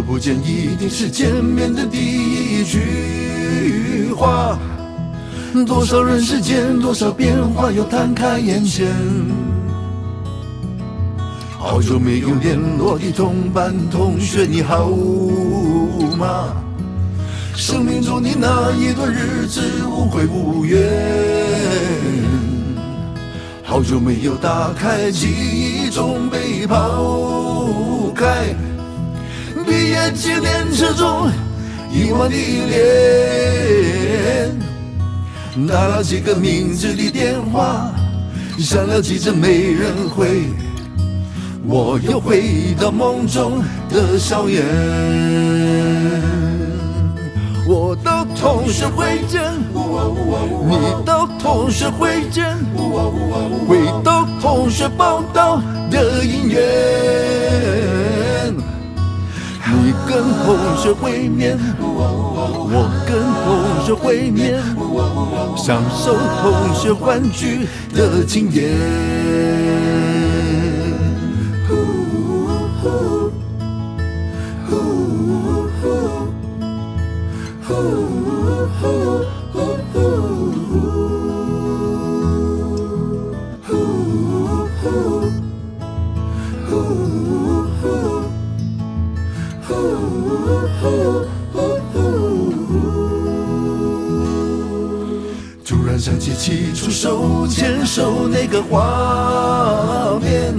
不见一定是见面的第一句话。多少人世间，多少变化又摊开眼前。好久没有联络的同班同学，你好吗？生命中的那一段日子无悔无怨。好久没有打开记忆中被抛开，毕业纪念册中遗忘的脸，打了几个名字的电话，响了几声没人回，我又回到梦中的校园。我的同学会见，你的同学会见，回到同学报道的姻缘。你跟同学会面，我跟同学会面，享受同学欢聚的经典。突然想起起初手牵手那个画面，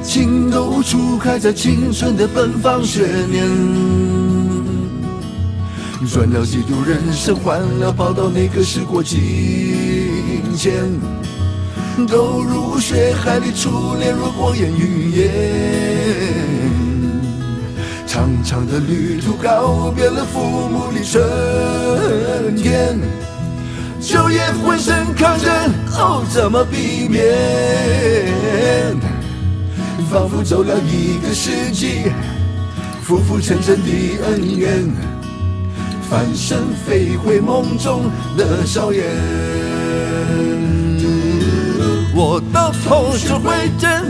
情窦初开在青春的奔放学年，转了几度人生，换了跑道，那个时过境迁，都入血海里初恋如过眼云烟。长长的旅途告别了父母的春天，就业浑身抗争，哦，怎么避免？仿佛走了一个世纪，浮浮沉沉的恩怨，翻身飞回梦中的校园。我的同学会见，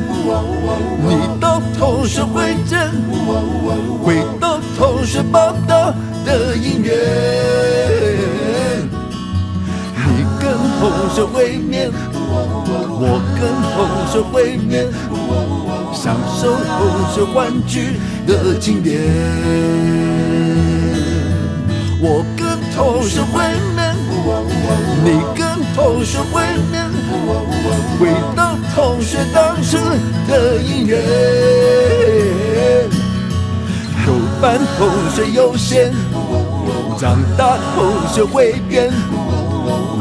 你的同学会见，回到同学报道的姻缘。你跟同学会面，我跟同学会面，享受同学欢聚的经典。我跟同学会面，你跟同学会面，回到同学当初的姻缘。有伴同学优先，长大同学会变，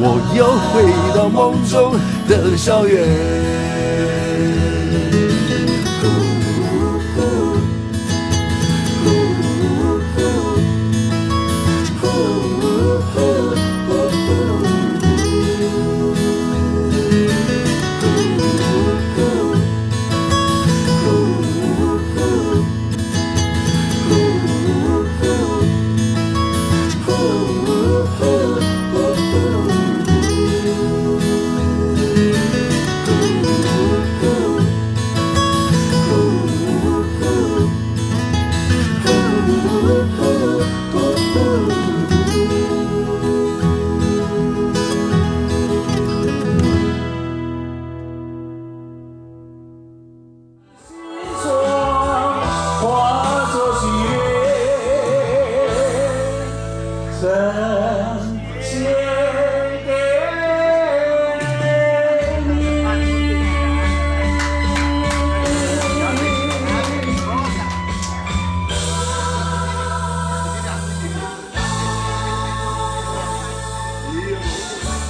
我又回到梦中的校园。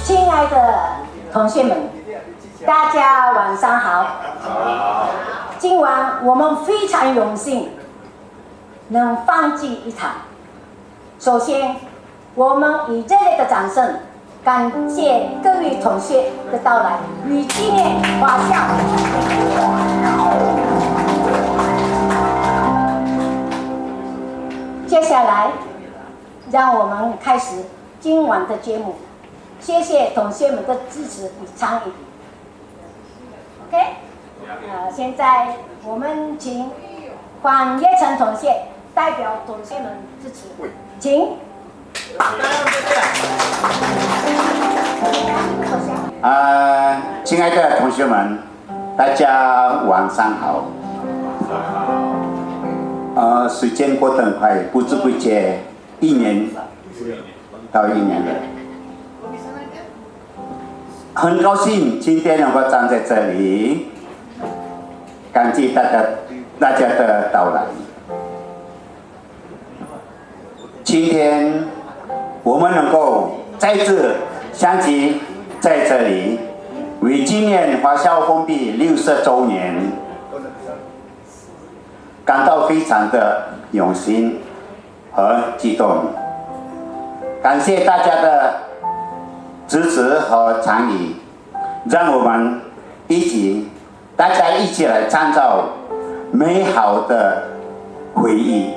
亲爱的同学们，大家晚上好。今晚我们非常荣幸能欢聚一场。首先，我们以热烈的掌声感谢各位同学的到来，与纪念华校。接下来，让我们开始今晚的节目。谢谢同学们的支持与参与。OK，现在我们请黄叶成同学带代表同学们致辞，请。亲爱的同学们，大家晚上好。时间过得很快，不知不觉1年到1年了。很高兴今天能够站在这里，感谢大家的到来。今天我们能够再次相聚在这里，为纪念华校封闭60周年，感到非常的荣幸和激动。感谢大家的支持和参与，让我们大家一起来创造美好的回忆。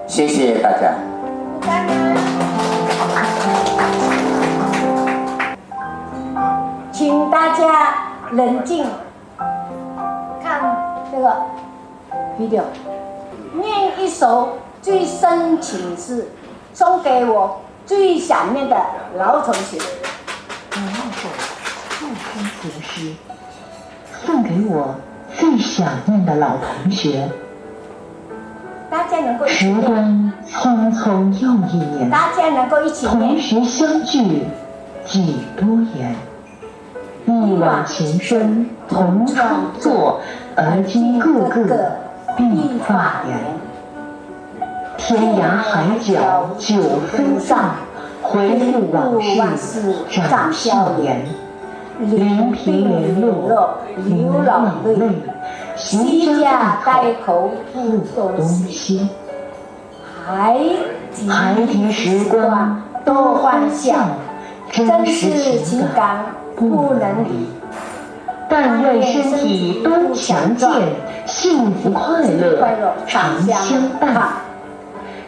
谢谢大家。请大家冷静，看这个 video， 念一首最深情诗，送给我最想念的老同学。念一首最深情诗，送给我最想念的老同学。大家能够一起时念，光匆匆又1年，大家能够一起同念。学相聚几多言。一往情深同创作，而今个个鬓发颜。天涯海角9分上，回复往事展笑颜。临平零落流朗泪，惜家带口不东西。孩提时光多欢笑，真实情感不能理。但愿身体都强健，幸福快乐常相伴。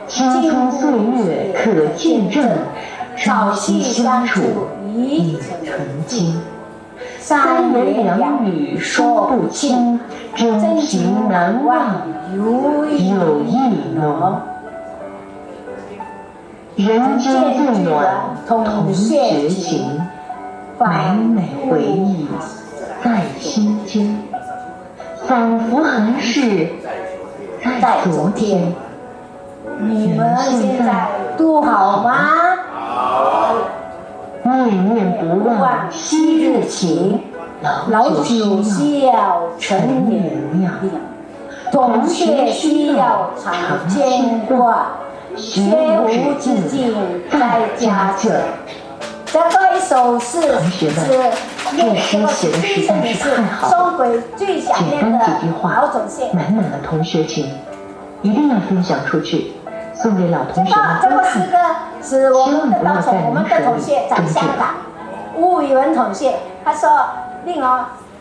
青春岁月可见证，朝夕相处已曾经。3言2语说不清，真情难忘有意浓。人间最暖同学情，美美回忆在心间，仿佛还是在昨天。你们现在都好吗？好。念念不忘昔日情，老酒需要陈年酿。同学需要常牵挂，学无止境在加增。这个一首诗是念这个最深的诗，送给最想念的老同学。满满的同学情，一定要分享出去，送给老同学们这个观看。诗歌是我们的同学在香港，吴宇文同学，他说：“令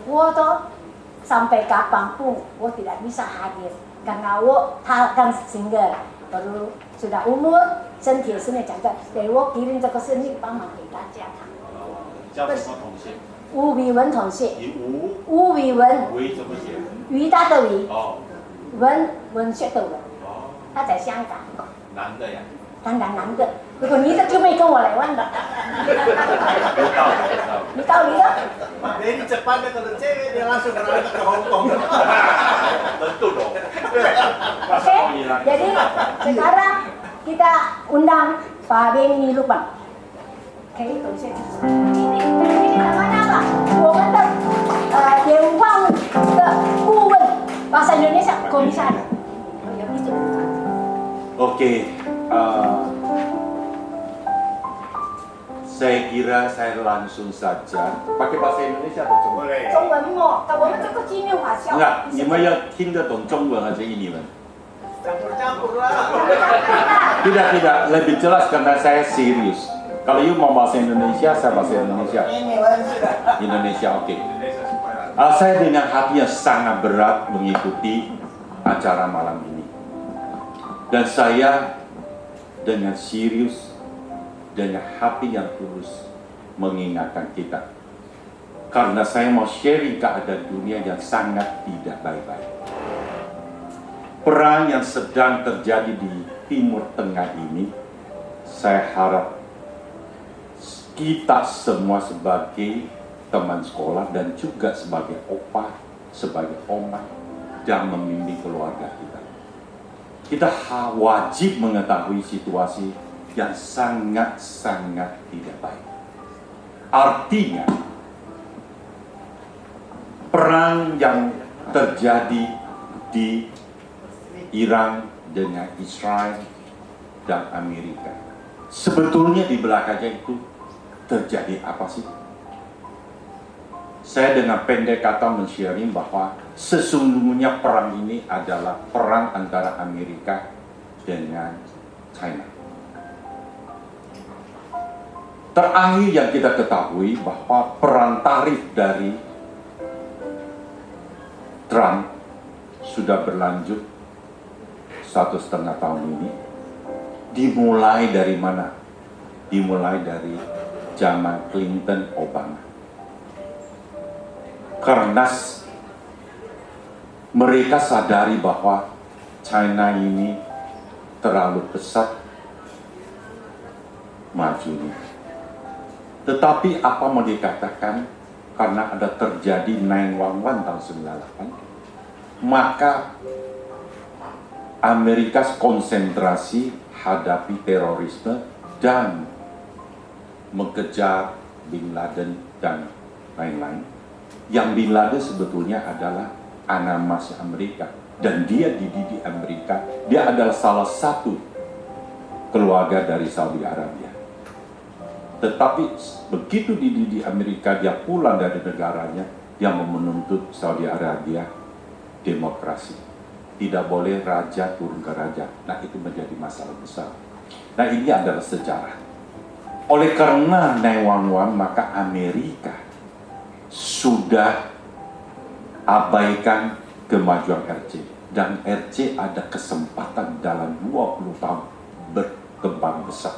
我都sampai kapanpun我tidak bisa hadir karena他刚新的baru sudah umur， 身体是那讲的，给我kirim这个生日帮忙给大家看。”叫什么同学？吴宇文同学。吴宇文。维怎么写？伟大的伟。哦。文学的文。哦。他在香港。男的呀？当然男的，如果女的就没跟我来问了。你到你的。Ini cepat deh kalau cewek dia langsung berangkat ke Hong Kong. Tentu dong. Oke, jadi sekarang kita undang Pak Benny Lukman. Oke, itu saya. Ini namanya apa? 我们的联邦的顾问 bahasa Indonesia komisaris. Oke, saya kira saya langsung saja pakai bahasa Indonesia atau Jepang? Boleh. 中文嘛，但我们这个纪念华校。Enggak, 你们要听得懂中文还是印尼文？ Campur-campur lah. Tidak, lebih jelas karena saya serius. Kalau you mau bahasa Indonesia, saya bahasa Indonesia. Indonesia, oke. Saya dengan hati yang sangat berat mengikuti acara malam ini. Dan saya dengan serius, dengan hati yang tulus mengingatkan kita. Karena saya mau sharing keadaan dunia yang sangat tidak baik-baik. perang yang sedang terjadi di Timur Tengah ini, saya harap kita semua sebagai teman sekolah dan juga sebagai opa, sebagai oma, dan membimbing keluarga kita. Kita wajib mengetahui situasi yang sangat-sangat tidak baik. Artinya, perang yang terjadi di Iran dengan Israel dan Amerika, sebetulnya di belakangnya itu terjadi apa sih? Saya dengan pendek kata men-sharing bahwa sesungguhnya perang ini adalah perang antara Amerika dengan China. Terakhir yang kita ketahui bahwa perang tarif dari Trump sudah berlanjut 1,5 tahun ini. Dimulai dari mana? Dimulai dari zaman Clinton, Obama. Karena mereka sadari bahwa China ini terlalu pesat majunya. Tetapi apa mau dikatakan, karena ada terjadi 9/11 tahun 98, maka Amerika konsentrasi hadapi terorisme dan mengejar Bin Laden dan lain-lain. Yang Bin Laden sebetulnya adalah anak emas Amerika, dan dia dididik Amerika. Dia adalah salah satu keluarga dari Saudi Arabia. Tetapi begitu dididik Amerika, dia pulang dari negaranya, dia menuntut Saudi Arabia demokrasi. Tidak boleh raja turun ke raja. Nah, itu menjadi masalah besar. Nah, ini adalah sejarah. Oleh karena 9/11, maka Amerika sudah abaikan kemajuan RC, dan RC ada kesempatan dalam 20 tahun berkembang besar.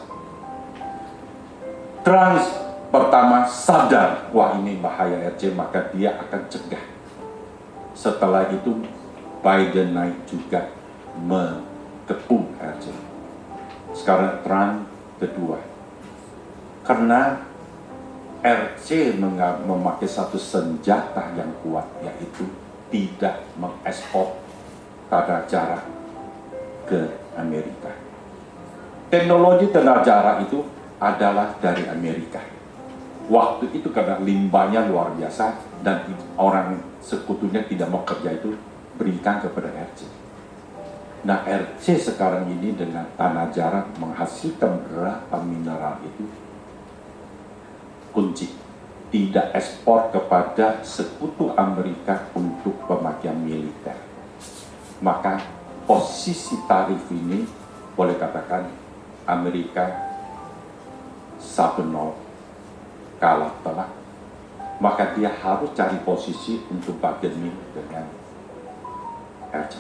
Trump pertama sadar, wah ini bahaya RC, maka dia akan cegah. Setelah itu Biden naik juga mengepung RC. Sekarang Trump kedua, karena RC memakai satu senjata yang kuat, yaitu tidak mengekspor tanda jarak ke Amerika. Teknologi tanda jarak itu adalah dari Amerika. Waktu itu karena limbahnya luar biasa dan orang sekutunya tidak mau kerja itu, berikan kepada RC. Nah, RC sekarang ini dengan tanah jarak menghasilkan berapa mineral itu kunci. Tidak ekspor kepada sekutu Amerika untuk pemakaian militer. Maka posisi tarif ini boleh katakan Amerika 1-0 kalah telak. Maka dia harus cari posisi untuk bargaining dengan RC.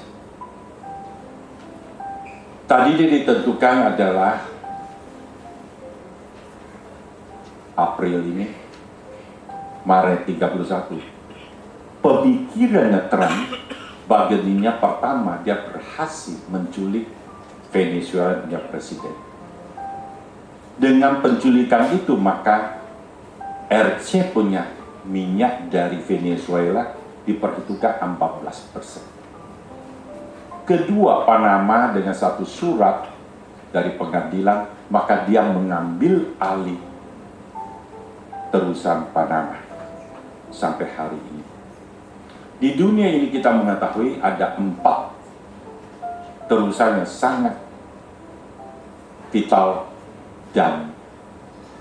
Tadi dia ditentukan adalah April ini, Maret 31. Pemikirannya Trump, bargainingnya pertama, dia berhasil menculik Venezuela punya presiden. Dengan penculikan itu, maka RC punya minyak dari Venezuela diperhitungkan 14%. Kedua, Panama dengan satu surat dari pengadilan, maka dia mengambil alih terusan Panama sampai hari ini. Di dunia ini kita mengetahui ada 4 terusan yang sangat vital, dan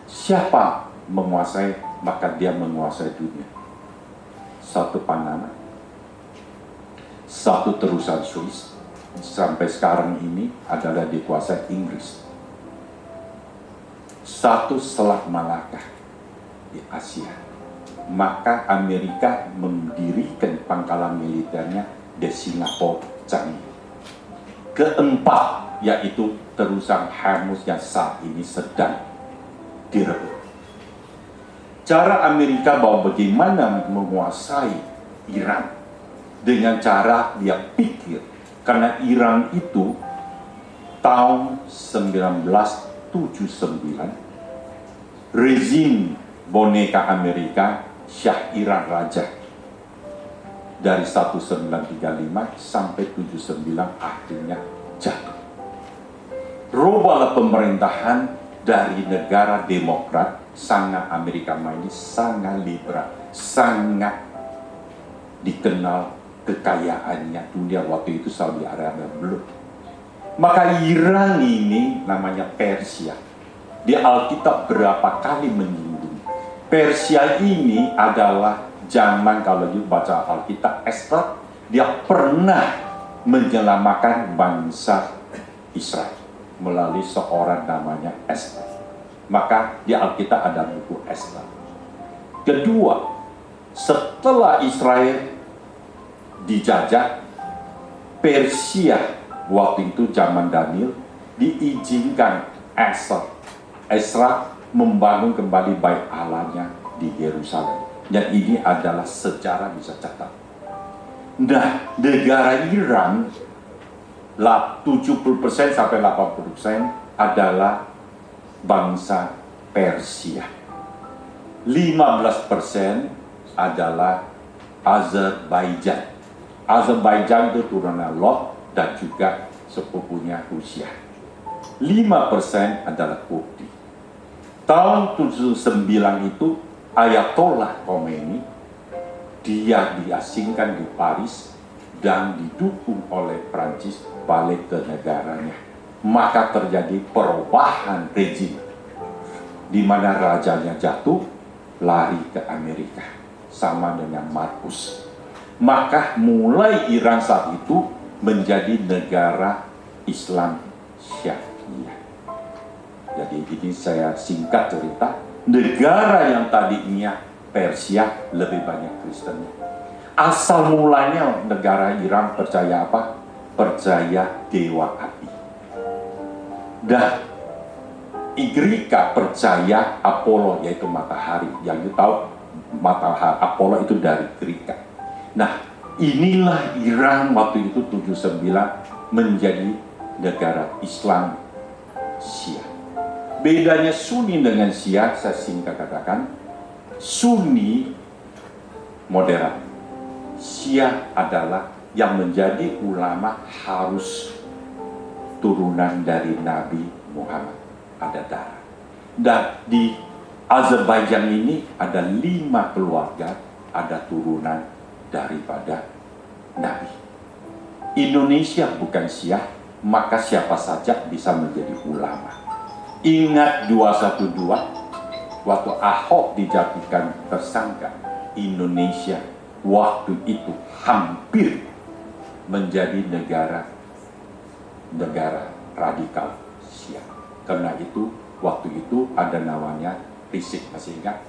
siapa menguasai, maka dia menguasai dunia. 1 Panama, 1 terusan Swiss, sampai sekarang ini adalah dikuasai Inggris. 1 Selat Malaka di Asia. Maka Amerika mendirikan pangkalan militernya di Singapura, Changi. Keempat, yaitu terusan Hormuz yang saat ini sedang direbut. Cara Amerika bahwa bagaimana menguasai Iran dengan cara dia pikir Karena Iran itu tahun 1979 rezim boneka Amerika Syah Iran Raja dari 1935 sampai 79 akhirnya jatuh. Rubahlah pemerintahan dari negara demokrat, sangat Amerika ini sangat liberal, sangat dikenal kekayaannya dunia waktu itu, Saudi Arabia belum. Maka Iran ini namanya Persia. Di Alkitab berapa kali menyinggung. Persia ini adalah zaman kalau you baca Alkitab Esra, dia pernah menyelamatkan bangsa Israel melalui seorang namanya Esra. Maka di Alkitab ada buku Esra. Kedua, setelah Israel dijajah, Persia waktu itu zaman Daniel diizinkan Esra membangun kembali bait Allahnya di Yerusalem. Dan ini adalah sejarah bisa catat. Nah, negara Iran 70% sampai 80% adalah bangsa Persia. 15% adalah Azerbaijan. Azerbaijan itu turunan Lot dan juga sepupunya Rusia. 5% adalah Kurdi. Tahun 79 itu Ayatollah Khomeini dia diasingkan di Paris dan didukung oleh Prancis balik ke negaranya. Maka terjadi perubahan rezim di mana rajanya jatuh, lari ke Amerika sama dengan Marcos. Maka mulai Iran saat itu menjadi negara Islam Syiah. Jadi ini saya singkat cerita, negara yang tadinya Persia lebih banyak Kristennya. Asal mulanya negara Iran percaya apa? Percaya dewa api. Dan Igrika percaya Apollo, yaitu matahari. Yang kita tahu matahari Apollo itu dari Grika. Nah, inilah Iran waktu itu 79 menjadi negara Islam Syiah. Bedanya Sunni dengan Syiah, saya singkat katakan, Sunni moderat, Syiah adalah yang menjadi ulama harus turunan dari Nabi Muhammad, ada darah. Dan di Azerbaijan ini ada 5 keluarga, ada turunan daripada Nabi. Indonesia bukan Syiah, maka siapa saja bisa menjadi ulama. Ingat 212, waktu Ahok dijadikan tersangka, Indonesia waktu itu hampir menjadi negara radikal Syiah. Karena itu waktu itu ada namanya Rizik, masih ingat?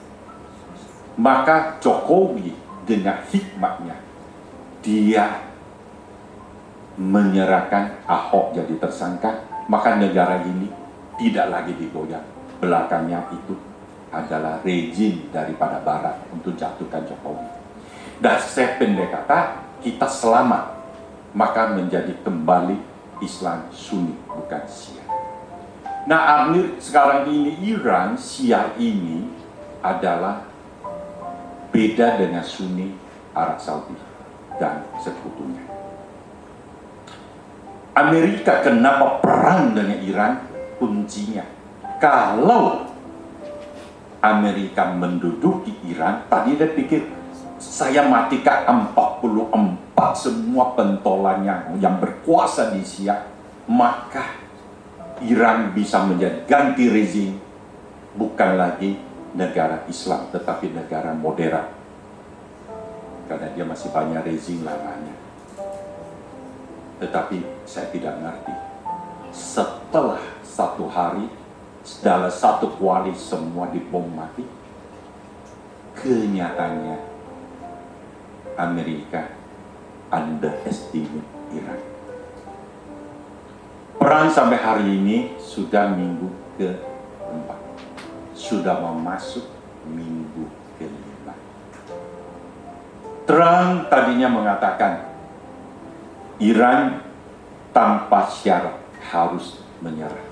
Maka Jokowi dengan hikmahnya dia menyerahkan Ahok jadi tersangka, maka negara ini tidak lagi digoyang. Belakangnya itu adalah rezim daripada Barat untuk jatuhkan Jokowi. Dan saya pendek kata, kita selamat, maka menjadi kembali Islam Sunni, bukan Syiah. Nah, sekarang ini Iran, Syiah ini adalah beda dengan Sunni Arab Saudi dan sekutunya. Amerika kenapa perang dengan Iran? Kuncinya, kalau Amerika menduduki Iran, tadi dia pikir saya matikan 44 semua pentolannya yang berkuasa di Syiah, maka Iran bisa menjadi ganti rezim, bukan lagi negara Islam tetapi negara moderat, karena dia masih banyak rezim lamanya. Tetapi saya tidak ngerti, setelah 1 hari dalam 1 kuali semua dibom mati, kenyataannya Amerika underestimate Iran. Perang sampai hari ini sudah minggu ke-4, sudah memasuk minggu ke-5. Trump tadinya mengatakan Iran tanpa syarat harus menyerah.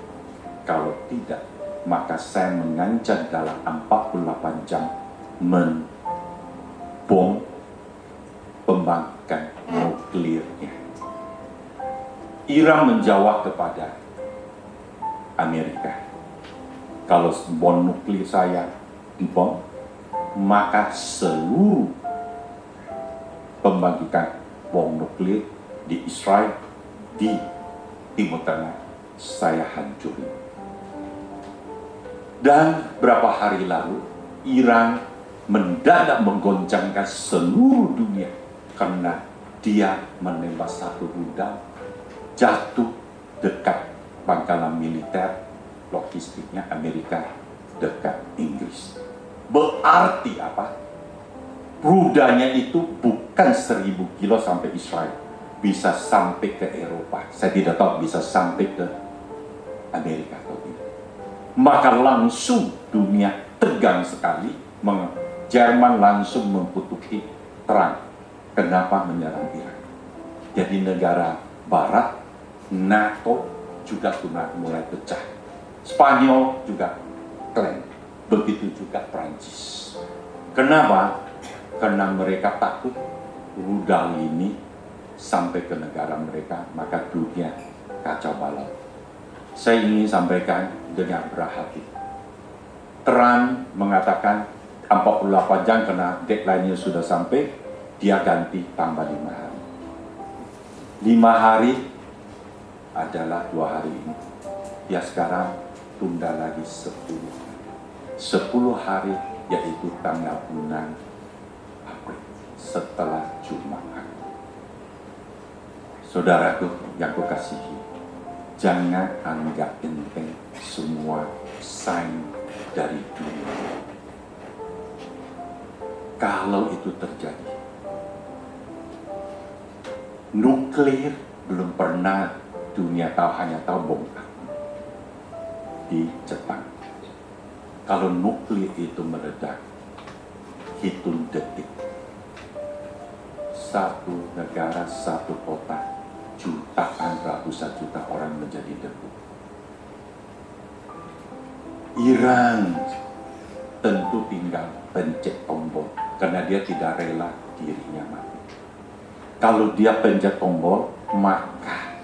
Kalau tidak, maka saya mengancam dalam 48 jam membom pembangkit nuklirnya. Iran menjawab kepada Amerika, kalau bom nuklir saya dibom, maka seluruh pembangkitan bom nuklir di Israel, di Timur Tengah, saya hancurin. Dan berapa hari lalu, Iran mendadak menggoncangkan seluruh dunia karena dia menembak satu rudal jatuh dekat pangkalan militer logistiknya Amerika dekat Inggris. Berarti apa? Rudalnya itu bukan 1000 kilo sampai Israel, bisa sampai ke Eropa. Saya tidak tahu bisa sampai ke Amerika atau tidak. Maka langsung dunia tegang sekali. Jerman langsung memputuki terang kenapa menyerang Iran. Jadi negara Barat, NATO juga sudah mulai pecah. Spanyol juga klaim. Begitu juga Prancis. Kenapa? Karena mereka takut rudal ini sampai ke negara mereka, maka dunia kacau balau. Saya ingin sampaikan dengan berhati. Trump mengatakan 48 jam karena deadline-nya sudah sampai, dia ganti tambah 5 hari. 5 hari adalah 2 hari ini. Dia sekarang tunda lagi 10 hari. 10 hari yaitu tanggal 6 April setelah Jumat. Saudaraku yang kukasihi, jangan anggap enteng semua sign dari dunia. Kalau itu terjadi, nuklir belum pernah dunia tahu, hanya tahu bom atom di Jepang. Kalau nuklir itu meledak, hitung detik, satu negara, satu kota, jutaan, ratusan juta orang menjadi debu. Iran tentu tinggal pencet tombol karena dia tidak rela dirinya mati. Kalau dia pencet tombol, maka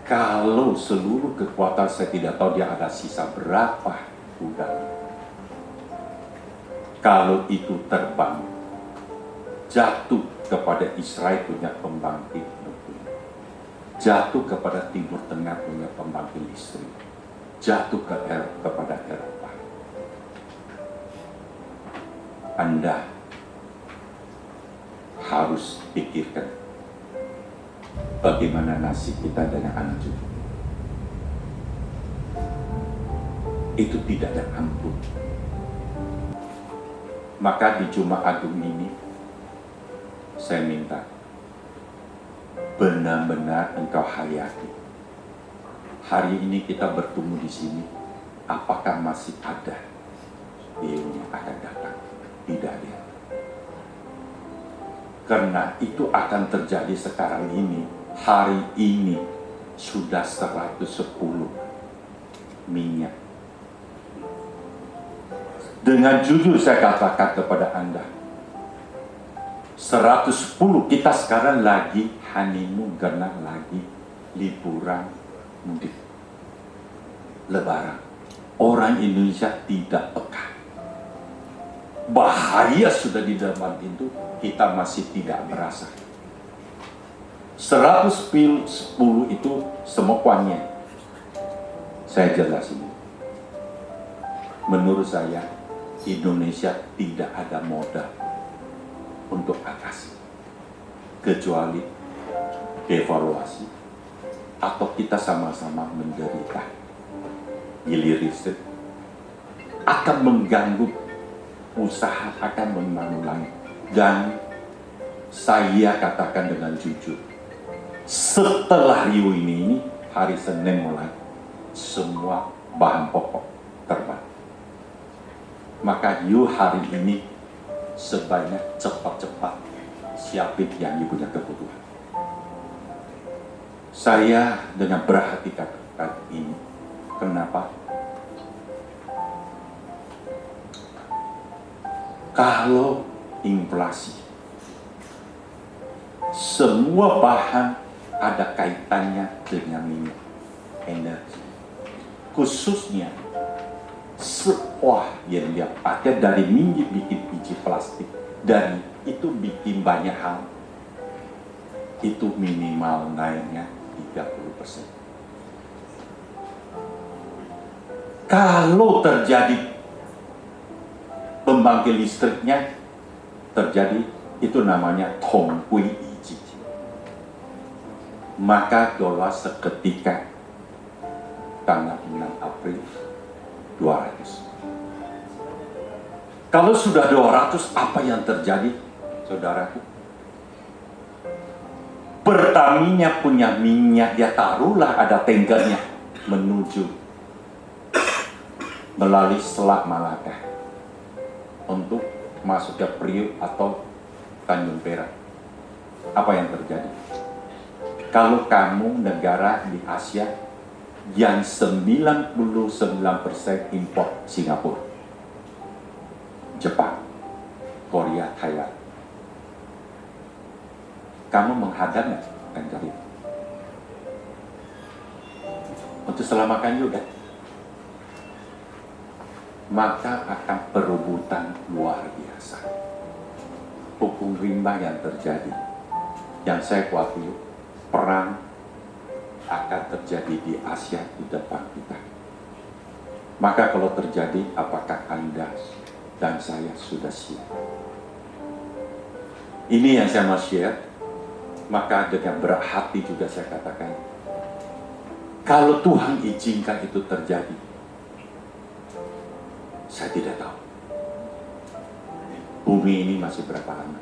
kalau seluruh kekuatan, saya tidak tahu dia ada sisa berapa udara. Kalau itu terbang, jatuh kepada Israel punya pembangkit nuklir, jatuh kepada Timur Tengah punya pembangkit listrik, jatuh kepada Eropa. Anda harus pikirkan bagaimana nasib kita dengan anak cucu. Itu tidak ada ampun. Maka di Jumat Agung ini, saya minta benar-benar engkau hayati. Hari ini kita bertemu di sini, apakah masih ada yang akan datang? Tidak ada. Karena itu akan terjadi sekarang ini. Hari ini sudah 110 minyak. Dengan jujur saya katakan kepada Anda, 110 kita sekarang lagi honeymoon karena lagi liburan mudik Lebaran. Orang Indonesia tidak peka. Bahaya sudah di depan pintu, kita masih tidak merasa. 110 itu semuanya. Saya jelasin. Menurut saya, Indonesia tidak ada modal untuk atasi, kecuali devaluasi atau kita sama-sama menderita. Hiliristik akan mengganggu usaha, akan mengulangi. Dan saya katakan dengan jujur, setelah Rio ini, hari Senin mulai, semua bahan pokok terbang. Maka you hari ini sebanyak cepat-cepat siapin yang you punya kebutuhan. Saya dengan berhati katakan ini. Kenapa? Kalau inflasi, semua bahan ada kaitannya dengan minyak, energi. Khususnya sebuah yang dia pakai dari minyak bikin biji plastik, dan itu bikin banyak hal. Itu minimal naiknya 30%. Kalau terjadi pembangkit listriknya terjadi, itu namanya tongkui iji. Maka dolar seketika tanggal 6 April 200. Kalau sudah 200, apa yang terjadi, saudaraku? Pertamina punya minyak, dia taruhlah ada tankernya menuju melalui Selat Malaka untuk masuk ke Priok atau Tanjung Perak. Apa yang terjadi? Kalau kamu negara di Asia yang 99% impor, Singapura, Jepang, Korea, Thailand, kamu menghadang tanker itu untuk selamatkan juga, maka akan perebutan luar biasa. Hukum rimba yang terjadi, yang saya khawatir perang akan terjadi di Asia di depan kita. Maka kalau terjadi, apakah Anda dan saya sudah siap? Ini yang saya mau share. Maka dengan berat hati juga saya katakan, kalau Tuhan izinkan itu terjadi, saya tidak tahu bumi ini masih berapa lama.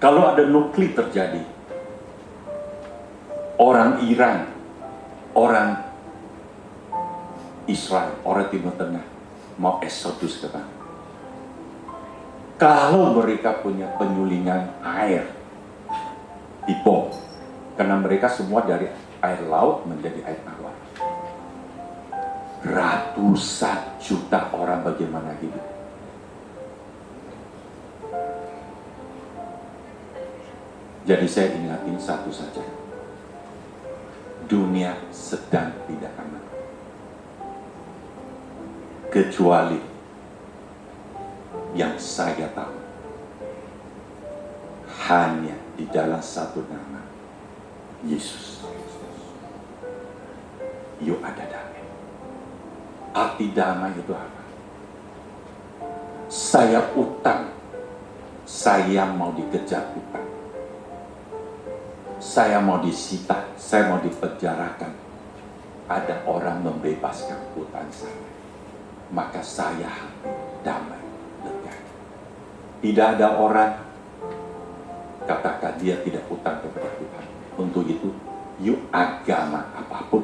Kalau ada nuklir terjadi, orang Iran, orang Israel, orang Timur Tengah mau eksodus ke sana. Kalau mereka punya penyulingan air di bom, karena mereka semua dari air laut menjadi air tawar. Ratusan juta orang bagaimana hidup? Jadi saya ingatin satu saja. Dunia sedang tidak aman. Kecuali yang saya tahu, hanya di dalam satu nama, Yesus. Yuk ada damai. Arti damai itu apa? Saya utang, saya mau dikejar utang, saya mau disita, saya mau dipenjarakan. Ada orang membebaskan utang saya, maka saya damai. Tidak ada orang katakan dia tidak utang kepada Tuhan. Untuk itu, yuk agama apapun,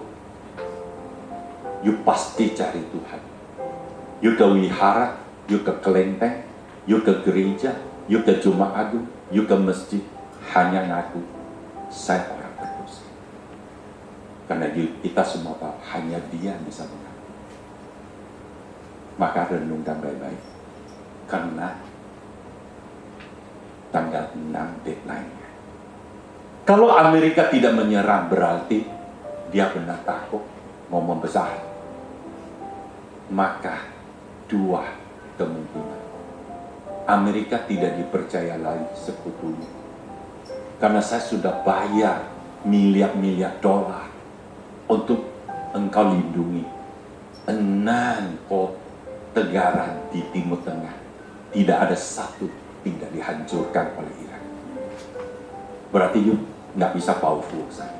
yuk pasti cari Tuhan. Yuk ke wihara, yuk ke kelenteng, yuk ke gereja, yuk ke Jumat Agung, yuk ke masjid, hanya ngaku saya orang berdosa. Karena kita semua tahu hanya Dia bisa mengaku. Maka renungkan baik-baik, karena tanggal 6 deadline-nya. Kalau Amerika tidak menyerang, berarti dia benar takut mau membesar. Maka dua kemungkinan. Amerika tidak dipercaya lagi sekutunya. Karena saya sudah bayar miliar-miliar dolar untuk engkau lindungi 6 negara di Timur Tengah. Tidak ada satu tidak dihancurkan oleh Iran. Berarti you nggak bisa powerful saya.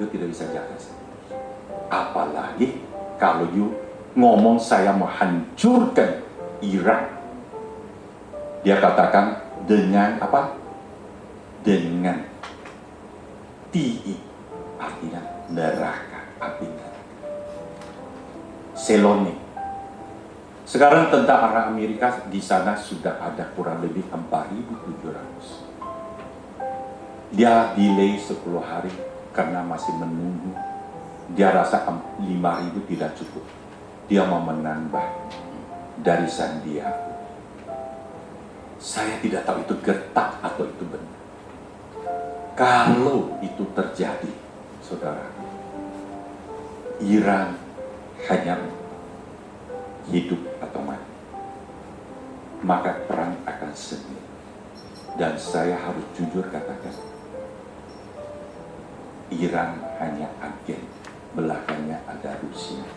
You tidak bisa jaga saya. Apalagi kalau you ngomong saya menghancurkan Iran. Dia katakan dengan apa? Dengan TI, artinya neraka, api neraka. Selone. Sekarang tentara Amerika di sana sudah ada kurang lebih 4.700. Dia delay 10 hari karena masih menunggu. Dia rasa 5.000 tidak cukup. Dia mau menambah dari Sandiago. Saya tidak tahu itu gertak atau itu benar. Kalau itu terjadi, saudara, Iran hanya hidup atau mati, maka perang akan sengit. Dan saya harus jujur katakan, Iran hanya agen, belakangnya ada Rusia,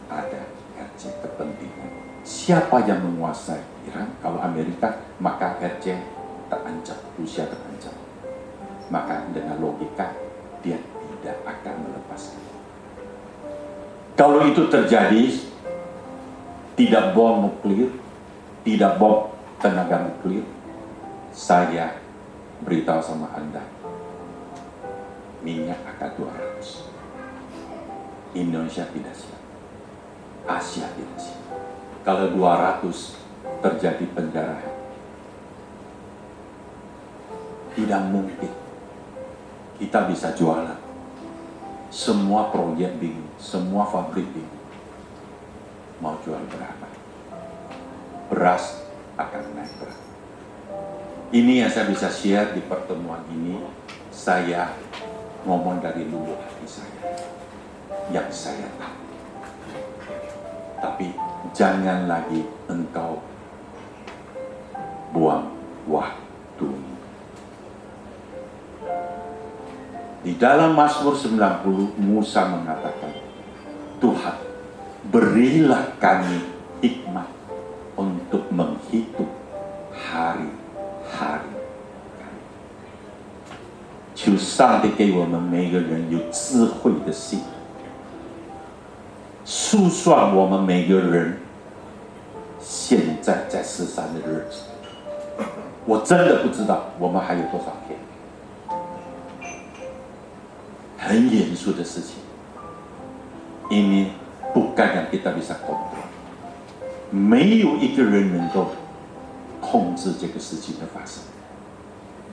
ada RC kepentingan. Siapa yang menguasai Iran? Kalau Amerika, maka RC terancam, Rusia terancam. Maka dengan logika, dia tidak akan melepaskan. Kalau itu terjadi, tidak bom nuklir, tidak bom tenaga nuklir, saya beritahu sama Anda, minyak akan 200. Indonesia tidak siap, Asia tidak siap. Kalau 200 terjadi pendarahan, tidak mungkin kita bisa jualan. Semua proyek bingung, semua pabrik bingung. Mau jual berapa? Beras akan naik berat. Ini yang saya bisa share di pertemuan ini. Saya ngomong dari lubuk hati saya, yang saya tahu. Tapi jangan lagi engkau buang waktu. Di dalam Mazmur 90, Musa mengatakan, Tuhan, berilah kami hikmat untuk menghitung hari-hari kami. 求上帝给我们每个人有智慧的心，数算我们每个人现在在世上的日子。我真的不知道我们还有多少天。很严肃的事情，ini bukan yang kita bisa kontrol，没有一个人能够控制这个事情的发生。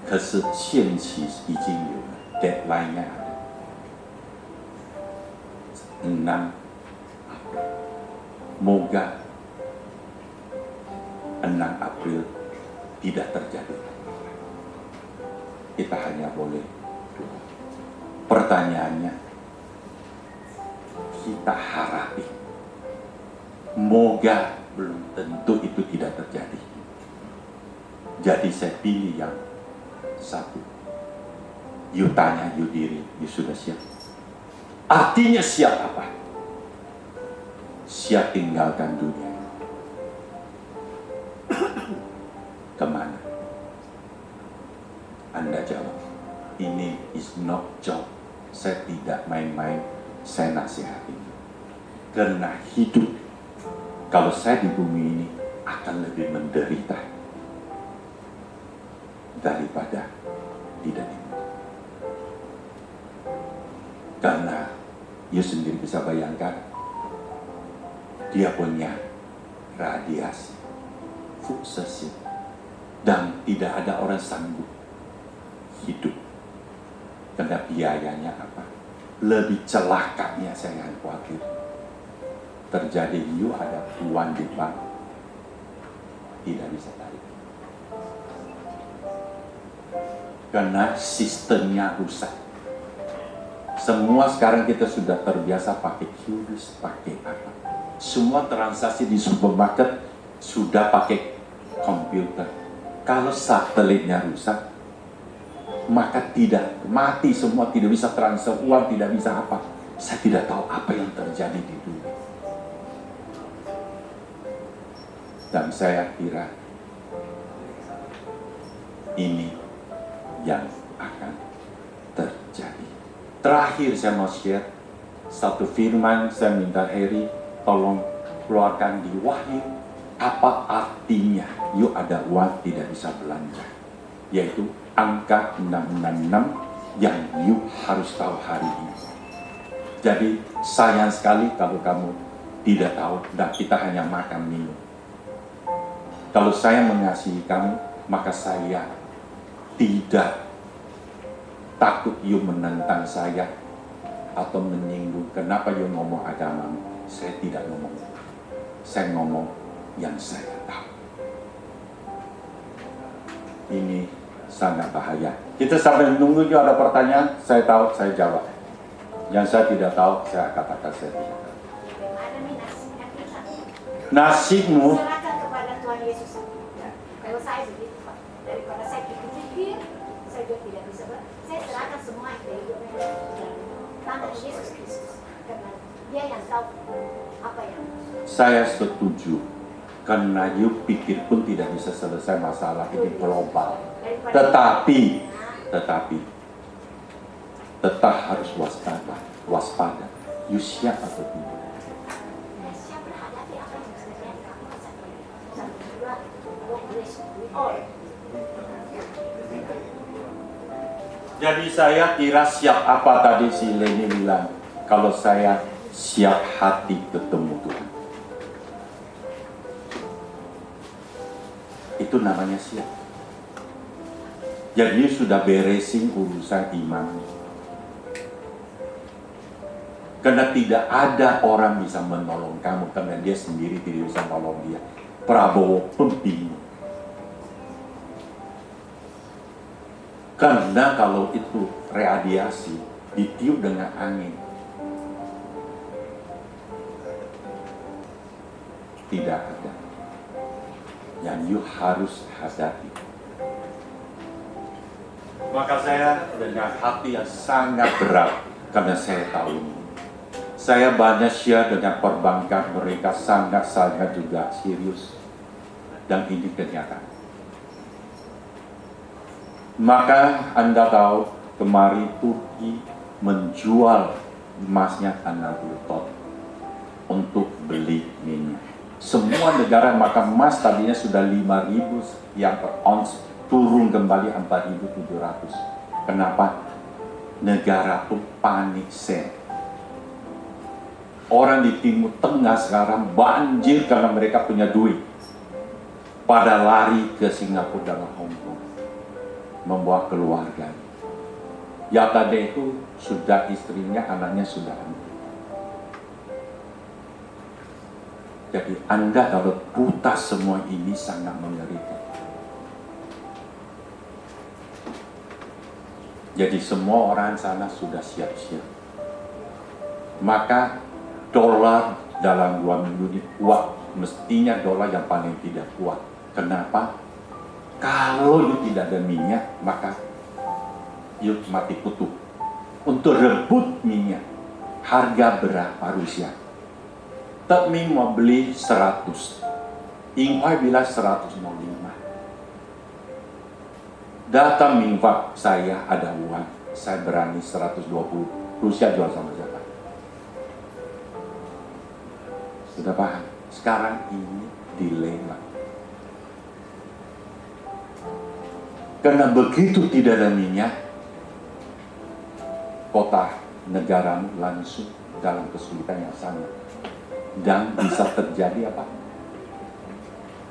可是限期已经有了 ，deadline-nya ada 6 April. Moga 6 April tidak terjadi. Kita hanya boleh doa. Pertanyaannya, kita harapi, moga belum tentu itu tidak terjadi. Jadi saya pilih yang satu. You tanya you diri, you sudah siap? Artinya siap apa? Siap tinggalkan dunia. Kemana? Anda jawab, ini is not job. Saya tidak main-main, saya nasihati. Karena hidup, kalau saya di bumi ini akan lebih menderita daripada tidak di bumi. Karena you sendiri bisa bayangkan, dia punya radiasi, fuksesi, dan tidak ada orang sanggup hidup. Karena biayanya apa? Lebih celakanya saya khawatir terjadi you ada uang di bank tidak bisa tarik karena sistemnya rusak. Semua sekarang kita sudah terbiasa pakai QRIS, pakai apa? Semua transaksi di supermarket sudah pakai komputer. Kalau satelitnya rusak, maka tidak, mati semua, tidak bisa transfer uang, tidak bisa apa. Saya tidak tahu apa yang terjadi di dunia. Dan saya kira ini yang akan terjadi. Terakhir saya mau share satu firman, saya minta Heri tolong keluarkan di Wahyu. Apa artinya yuk ada uang tidak bisa belanja? Yaitu angka 666 yang you harus tahu hari ini. Jadi sayang sekali kalau kamu tidak tahu dan kita hanya makan minum. Kalau saya mengasihi kamu, maka saya tidak takut you menentang saya atau menyinggung. Kenapa you ngomong agama? Saya tidak ngomong. Saya ngomong yang saya tahu. Ini sangat bahaya. Kita sambil menunggu you ada pertanyaan, saya tahu, saya jawab. Yang saya tidak tahu, saya katakan saya tidak tahu. Nasibmu Serahkan kepada Tuhan Yesus. Kalau saya begitu, Pak. Daripada saya pikir-pikir, saya juga tidak bisa. Saya serahkan semua kehidupan dan tangan Yesus Kristus. Karena Dia yang tahu apa yang. saya setuju. Karena you pikir pun tidak bisa selesai masalah ini global. Tetapi tetap harus waspada. You siap atau tidak? Siap berhadapi apa yang terjadi. Satu, dua, oh. Jadi saya kira siap apa tadi si Leni bilang. Kalau saya siap hati ketemu Tuhan. Itu namanya siap. Jadi sudah beresin urusan iman. Karena tidak ada orang bisa menolong kamu. Karena dia sendiri tidak bisa menolong dia. Prabowo pun bingung. Karena kalau itu radiasi ditiup dengan angin, tidak ada yang you harus hadapi. Maka saya dengan hati yang sangat berat karena saya tahu ini. Saya banyak share dengan perbankan, mereka sangat-sangat juga serius. Dan ini kenyataan. Maka Anda tahu kemarin Turki menjual emasnya 60 ton untuk beli minyak. Semua negara maka emas tadinya sudah 5.000 yang per ons turun kembali 4.700. Kenapa? Negara pun panik sell. Orang di Timur Tengah sekarang banjir karena mereka punya duit. Pada lari ke Singapura dan Hong Kong. Membawa keluarga. Ya tadi itu sudah istrinya, anaknya sudah ambil. Jadi Anda kalau putar semua ini sangat mengerikan. Jadi semua orang sana sudah siap-siap. Maka dolar dalam 2 minggu ini kuat. Mestinya dolar yang paling tidak kuat. Kenapa? Kalau you tidak ada minyak, maka you mati kutu. Untuk rebut minyak, harga berapa Rusia? Tekmin mau beli 100. Ingwai bilang 105. Data Mingfak saya ada uang, saya berani 120. Rusia jual sama siapa? Sudah paham? Sekarang ini dilema. Karena begitu tidak ada minyak, kota negara langsung dalam kesulitan yang sama. Dan bisa terjadi apa?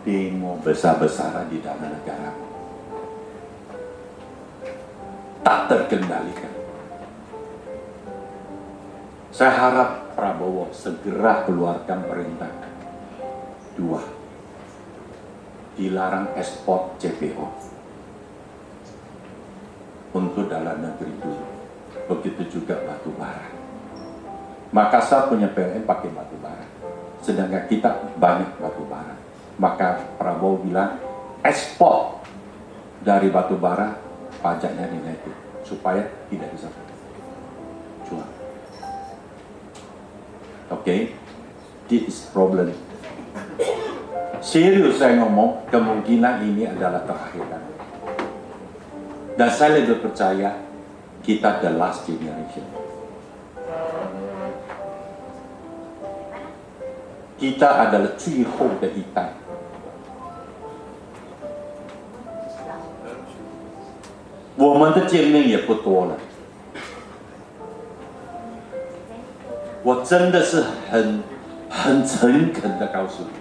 Demo besar-besaran di dalam negara. Tak terkendalikan. Saya harap Prabowo segera keluarkan perintah. 2. Dilarang ekspor CPO. Untuk dalam negeri dulu. Begitu juga batu bara. Makassar punya PLN pakai batu bara. Sedangkan kita banyak batu bara. Maka Prabowo bilang ekspor dari batu bara pajaknya dinaikin supaya tidak bisa jual. Oke, this is problem. Serius saya ngomong, kemungkinan ini adalah terakhir. Dan saya lebih percaya kita the last generation. Kita adalah 最后的一代。我们的见面也不多了。我真的是很诚恳的告诉你，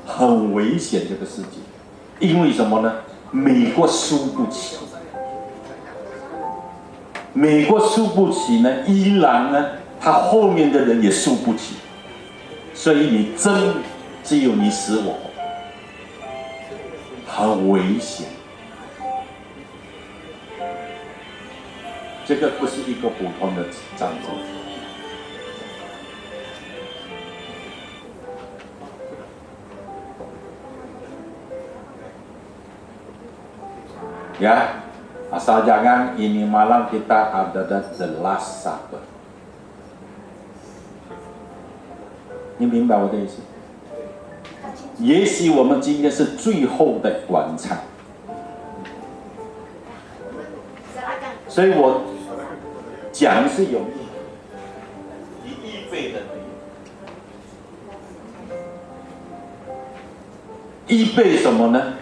很危险这个事情。因为什么呢？美国输不起。美国输不起呢，伊朗呢，他后面的人也输不起，所以你争，只有你死我活，很危险。这个不是一个普通的战争。Ya, asal jangan ini malam kita ada the last supper。你明白我的意思？也许我们今天是最后的晚餐，所以我讲是有意的，你预备的预备什么呢？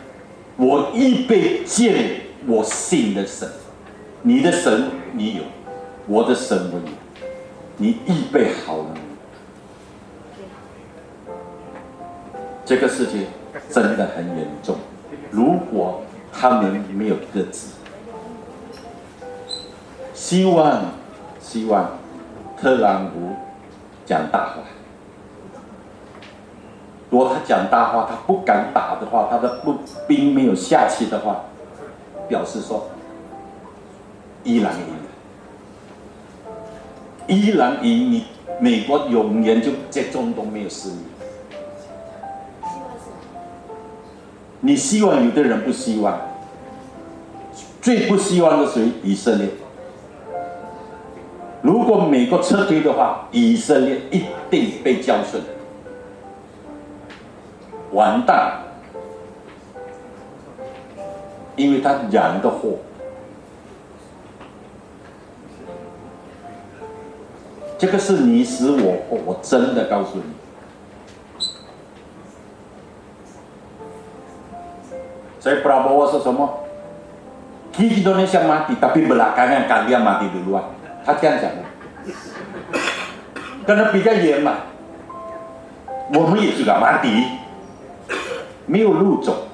我预备见我信的神，你的神你有，我的神我有，你预备好了吗？这个事情真的很严重，如果他们没有各自，希望特朗普讲大话。如果他讲大话，他不敢打的话，他的兵没有下去的话，表示说伊朗赢了。伊朗赢，你美国永远就在中东没有势力。你希望，有的人不希望，最不希望的是以色列。如果美国撤退的话，以色列一定被教训，完蛋，因为他养的货。这个是你死我活，我真的告诉你。Saya Prabowo semua, Indonesia mati, tapi belakangan kalian mati duluan. 他这样讲的，跟他比较严嘛，我们也是个mati，没有路走。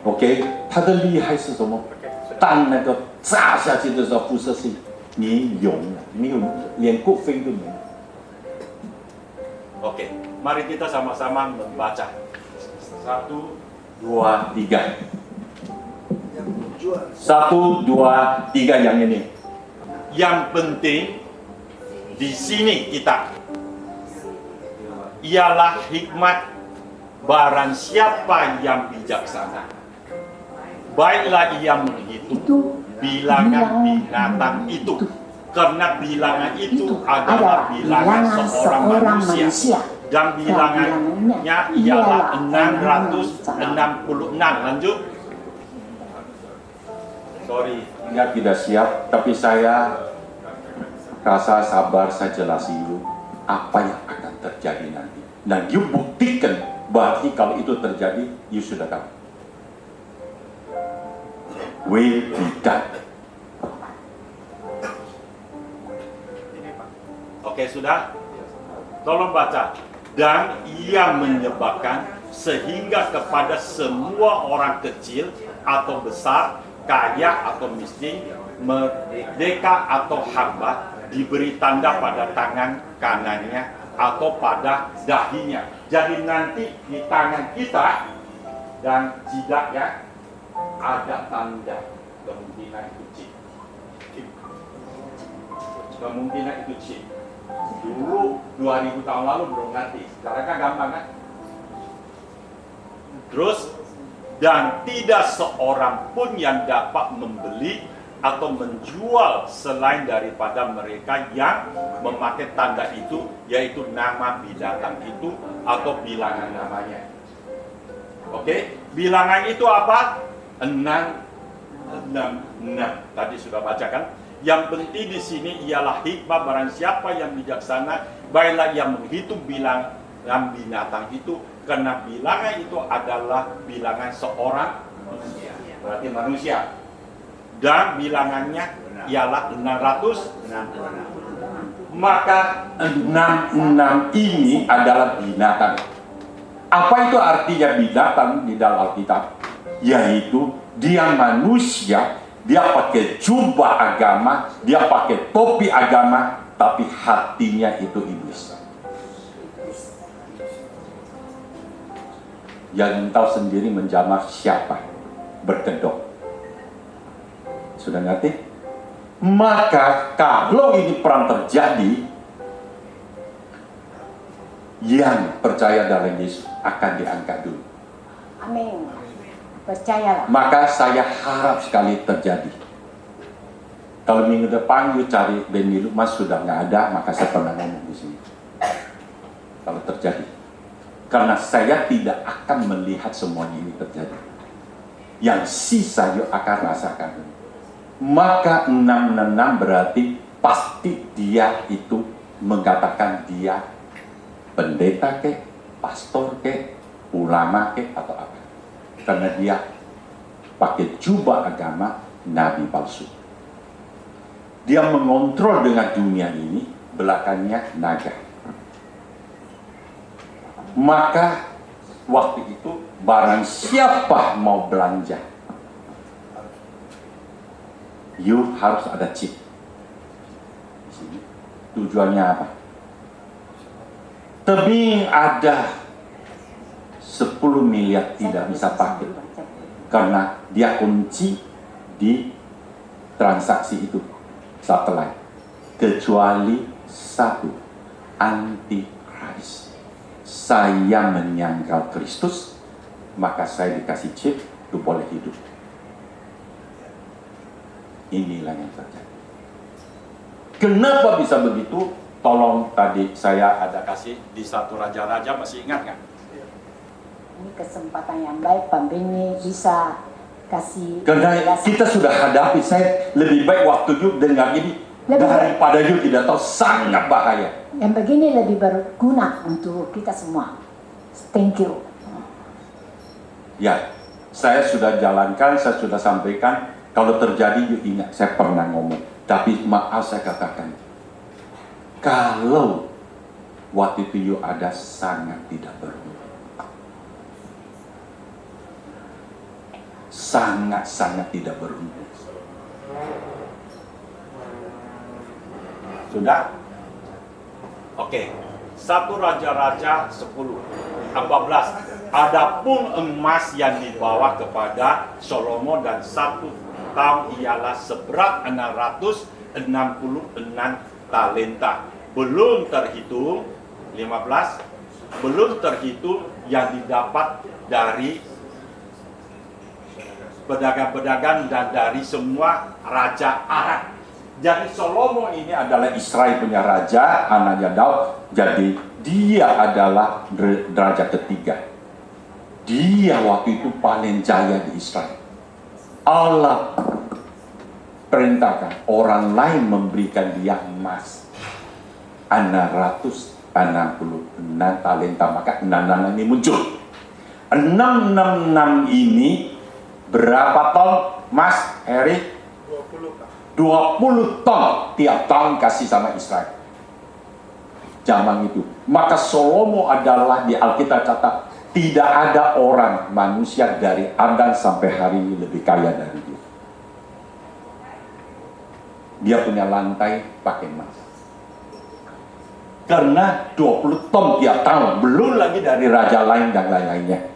OK， 他的厉害是什么？当那个炸下去的时候，辐射性，你有了，没有连过飞都没有。Oke, mari kita sama-sama membaca. 1, 2, 3. 1, 2, 3 yang ini. Yang penting di sini kita ialah hikmat barang siapa yang bijaksana. Baiklah ia menghitung bilangan binatang itu. Karena bilangan itu adalah bilangan seorang manusia dan bilangannya ialah 666. Lanjut. Sorry, ingat tidak siap, tapi saya rasa sabar saya jelasin dulu apa yang akan terjadi nanti. Dan you buktikan berarti kalau itu terjadi, you sudah tahu. Will be done. Oke, sudah? Tolong baca. Dan ia menyebabkan sehingga kepada semua orang kecil atau besar, kaya atau miskin, merdeka atau hamba, diberi tanda pada tangan kanannya atau pada dahinya. Jadi nanti di tangan kita dan jidaknya ada tanda, kemungkinan itu chip. Kemungkinan itu chip. Dulu 2000 tahun lalu belum ngerti, sekarang kan gampang kan? Terus, dan tidak seorang pun yang dapat membeli atau menjual selain daripada mereka yang memakai tanda itu, yaitu nama binatang itu atau bilangan namanya. Oke, bilangan itu apa? 6. Tadi sudah baca kan? Yang penting di sini ialah hikmah barang siapa yang bijaksana, baiklah yang menghitung bilangan binatang itu, karena bilangan itu adalah bilangan seorang manusia, berarti manusia, dan bilangannya ialah 666. Maka 66 ini adalah binatang. Apa itu artinya binatang di dalam Alkitab? yaitu dia manusia, dia pakai jubah agama, dia pakai topi agama, tapi hatinya itu iblis. Yang tahu sendiri menjamah siapa? Berkedok. Sudah ngerti? Maka kalau ini perang terjadi, yang percaya dalam Yesus akan diangkat dulu. Amin. Percayalah. Maka saya harap sekali terjadi. Kalau minggu depan you cari Benny Mas sudah nggak ada, maka saya pernah ngomong di sini. Kalau terjadi, karena saya tidak akan melihat semuanya ini terjadi. Yang sisa you akan rasakan. Maka 666 berarti pasti dia itu mengatakan dia pendeta ke, pastor ke, ulama ke, atau apa. Karena dia pakai jubah agama nabi palsu. Dia mengontrol dengan dunia ini, belakangnya naga. Maka waktu itu barang siapa mau belanja, you harus ada chip. Tujuannya apa? Tebing ada 10 miliar tidak bisa pakai karena dia kunci di transaksi itu satelit, kecuali satu, antikris. Saya menyangkal Kristus, maka saya dikasih chip, itu boleh hidup. Inilah yang terjadi. Kenapa bisa begitu? Tolong, tadi saya ada kasih di 1 Raja-Raja, masih ingat nggak? Ini kesempatan yang baik Pak Benny bisa kasih. Karena kita sudah hadapi, saya lebih baik waktu you dengar ini daripada you tidak tahu, sangat bahaya. Yang begini lebih berguna untuk kita semua. Thank you. Ya, saya sudah jalankan, saya sudah sampaikan. Kalau terjadi, you ingat, saya pernah ngomong. Tapi maaf saya katakan, kalau waktu itu you ada, sangat tidak beruntung. Sangat-sangat tidak beruntung. Sudah? Oke. 1 Raja-Raja 10:14. Adapun emas yang dibawa kepada Salomo dan 1 tahun ialah seberat 666 talenta. Belum terhitung 15, belum terhitung yang didapat dari pedagang-pedagang dan dari semua raja Arab. Jadi Salomo ini adalah Israel punya raja, anaknya Daud. Jadi dia adalah derajat ketiga. Dia waktu itu paling jaya di Israel. Allah perintahkan orang lain memberikan dia emas 666 talenta. Maka 666 ini muncul. 666 ini berapa ton mas Heri? 20 ton tiap tahun kasih sama Israel. Zaman itu. Maka Salomo adalah di Alkitab catat, tidak ada orang manusia dari Adam sampai hari ini lebih kaya dari dia. Dia punya lantai pakai emas. Karena 20 ton tiap tahun, belum lagi dari raja lain dan lain-lainnya.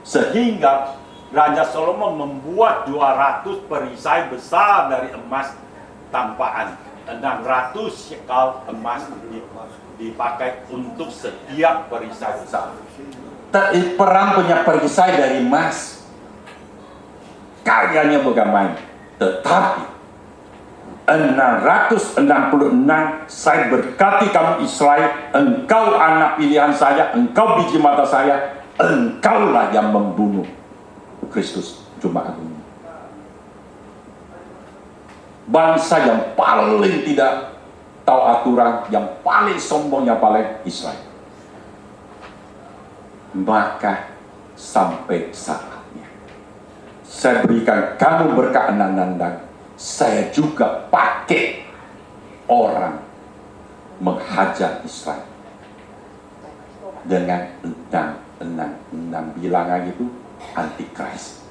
Sehingga Raja Salomo membuat 200 perisai besar dari emas tampaan. 600 shekel emas dipakai untuk setiap perisai besar. Perang punya perisai dari emas. Kayanya bukan main. Tetapi 666, saya berkati kamu Israel, engkau anak pilihan saya, engkau biji mata saya, engkaulah yang membunuh Kristus Jumat Agung. Bangsa yang paling tidak tahu aturan, yang paling sombong, yang paling Israel. Maka sampai saatnya saya berikan kamu berkat nandang, saya juga pakai orang menghajar Israel dengan enam bilangan itu. Antikris.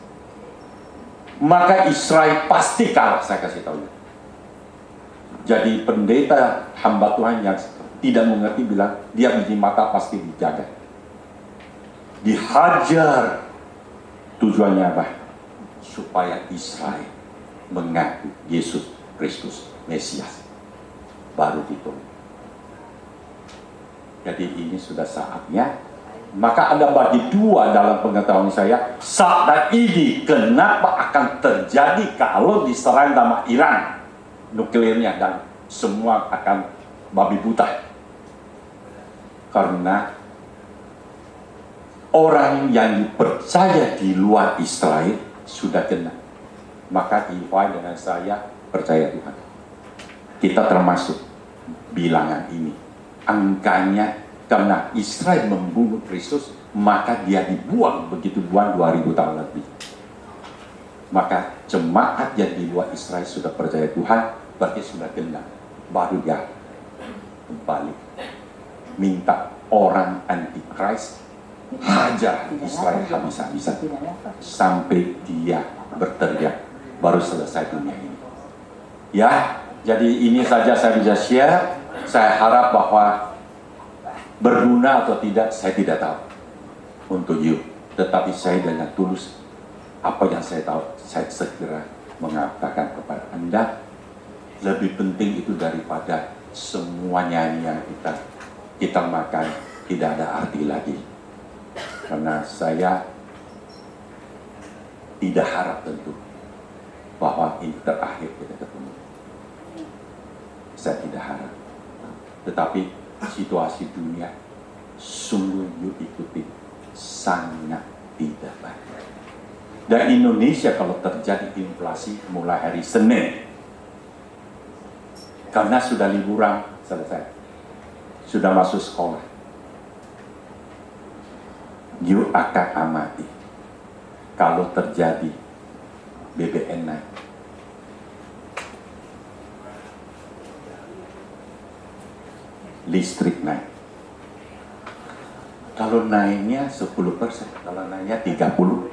Maka Israel pasti kalah, saya kasih tahu. Jadi pendeta hamba Tuhan yang tidak mengerti bilang dia biji mata pasti dijaga, dihajar. Tujuannya apa? Supaya Israel mengaku Yesus Kristus Mesias, baru ditolong. Jadi ini sudah saatnya. Maka ada bagi dua dalam pengetahuan saya, saat ini kenapa akan terjadi kalau diserang sama Iran nuklirnya dan semua akan babi buta. Karena orang yang dipercaya di luar Israel sudah kena. Maka Iwan dengan saya percaya Tuhan. Kita termasuk bilangan ini. Angkanya karena Israel membunuh Kristus, maka dia dibuang, begitu buang 2000 tahun lebih. Maka jemaat yang di luar Israel sudah percaya Tuhan, berarti sudah kena. Baru dia kembali minta orang antikris hajar Israel habis-habisan sampai dia berteriak, baru selesai dunia ini. Ya, jadi ini saja saya bisa share. Saya harap bahwa berguna atau tidak, saya tidak tahu untuk you. Tetapi saya dengan tulus, apa yang saya tahu, saya segera mengatakan kepada Anda. Lebih penting itu daripada semua nyanyian kita makan, tidak ada arti lagi. Karena saya tidak harap tentu bahwa ini terakhir kita ketemu. Saya tidak harap. Tetapi situasi dunia sungguh you ikuti sangat tidak baik. Dan Indonesia kalau terjadi inflasi mulai hari Senin, karena sudah liburan selesai, sudah masuk sekolah, you akan amati kalau terjadi BBM naik. Listrik naik. Kalau naiknya 10%, kalau naiknya 30%.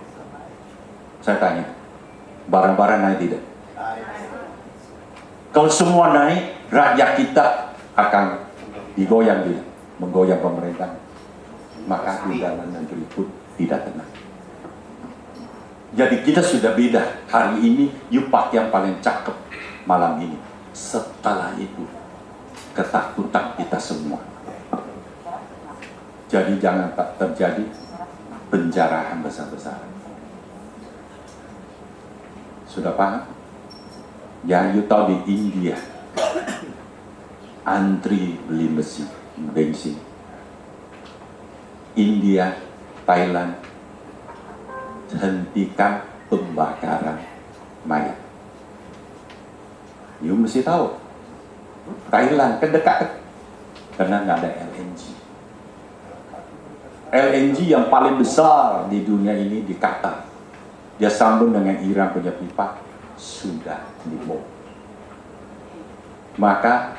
Saya tanya, barang-barang naik tidak? Kalau semua naik, rakyat kita akan digoyang tidak? Menggoyang pemerintah. Maka di dalam negeri pun tidak tenang. Jadi kita sudah beda. Hari ini, you pakai yang paling cakep malam ini. Setelah itu, ketakutan kita semua. Jadi jangan tak terjadi penjarahan besar-besaran. Sudah paham? Ya, you tahu di India antri beli bensin. India, Thailand hentikan pembakaran mayat. You mesti tahu. Thailand kan dekat, karena nggak ada LNG. LNG yang paling besar di dunia ini di Qatar. Dia sambung dengan Iran punya pipa, sudah dibom. Maka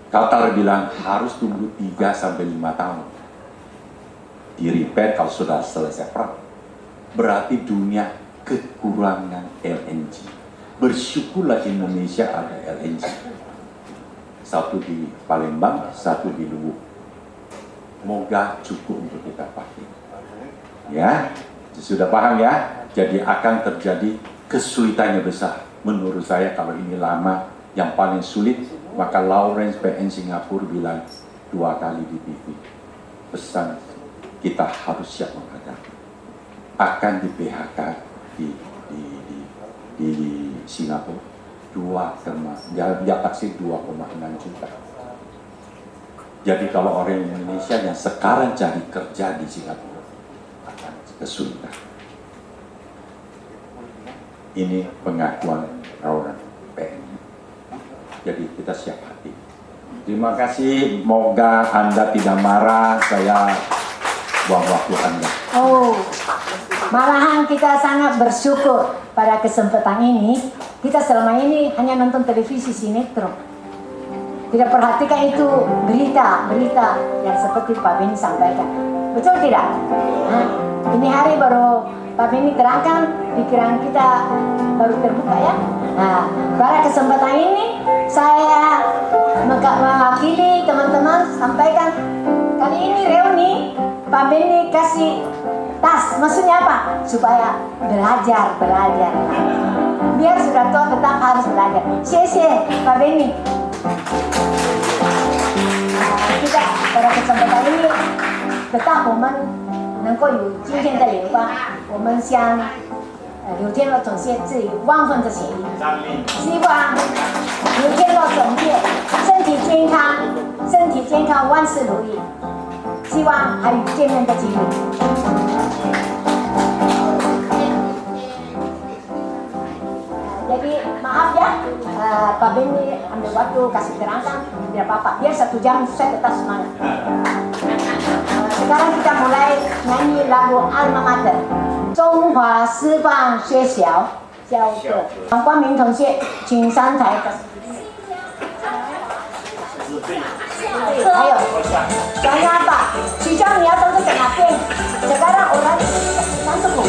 Qatar bilang harus tunggu 3-5 tahun di repair kalau sudah selesai perang. Berarti dunia kekurangan LNG. Bersyukurlah Indonesia ada LNG. Satu di Palembang, satu di Luwu. Moga cukup untuk kita pakai. Ya, sudah paham ya? Jadi akan terjadi kesulitannya besar. Menurut saya kalau ini lama, yang paling sulit, maka Lawrence PN Singapura bilang 2 kali di TV. Pesan kita harus siap menghadapi. Akan di PHK di Singapura 2,6 juta. Jadi kalau orang Indonesia yang sekarang cari kerja di Singapura akan kesulitan. Ini pengakuan orang PNI. Jadi kita siap hati. Terima kasih. Moga Anda tidak marah. Saya buang waktu Anda. Oh, malahan kita sangat bersyukur pada kesempatan ini. Kita selama ini hanya nonton televisi sinetron. tidak perhatikan itu berita yang seperti Pak Beni sampaikan. Betul tidak? Nah, ini hari baru Pak Beni terangkan, pikiran kita baru terbuka ya. Nah, pada kesempatan ini saya mewakili teman-teman sampaikan, kali ini reuni Pak Beni kasih tas, maksudnya apa? Supaya belajar. Biar sudah tua tetap harus belajar.谢谢Pak Beni. Kita pada kesempatan ini tetap 我们能够有今天的联欢，我们向刘天乐总监致以万分的谢意。希望刘天乐总监身体健康，万事如意。希望还有见面的机会。Jadi maaf ya, Pak Beni ambil waktu kasih terangkan, tidak apa-apa. Biar 1 jam saya tetap semangat. Sekarang kita mulai nyanyi lagu Alma Mater, 中华师范学校教课。黄光明同学，请上台。还有soalnya apa? Sejam ni atau tu kenapa? Sekarang orang langsung pun.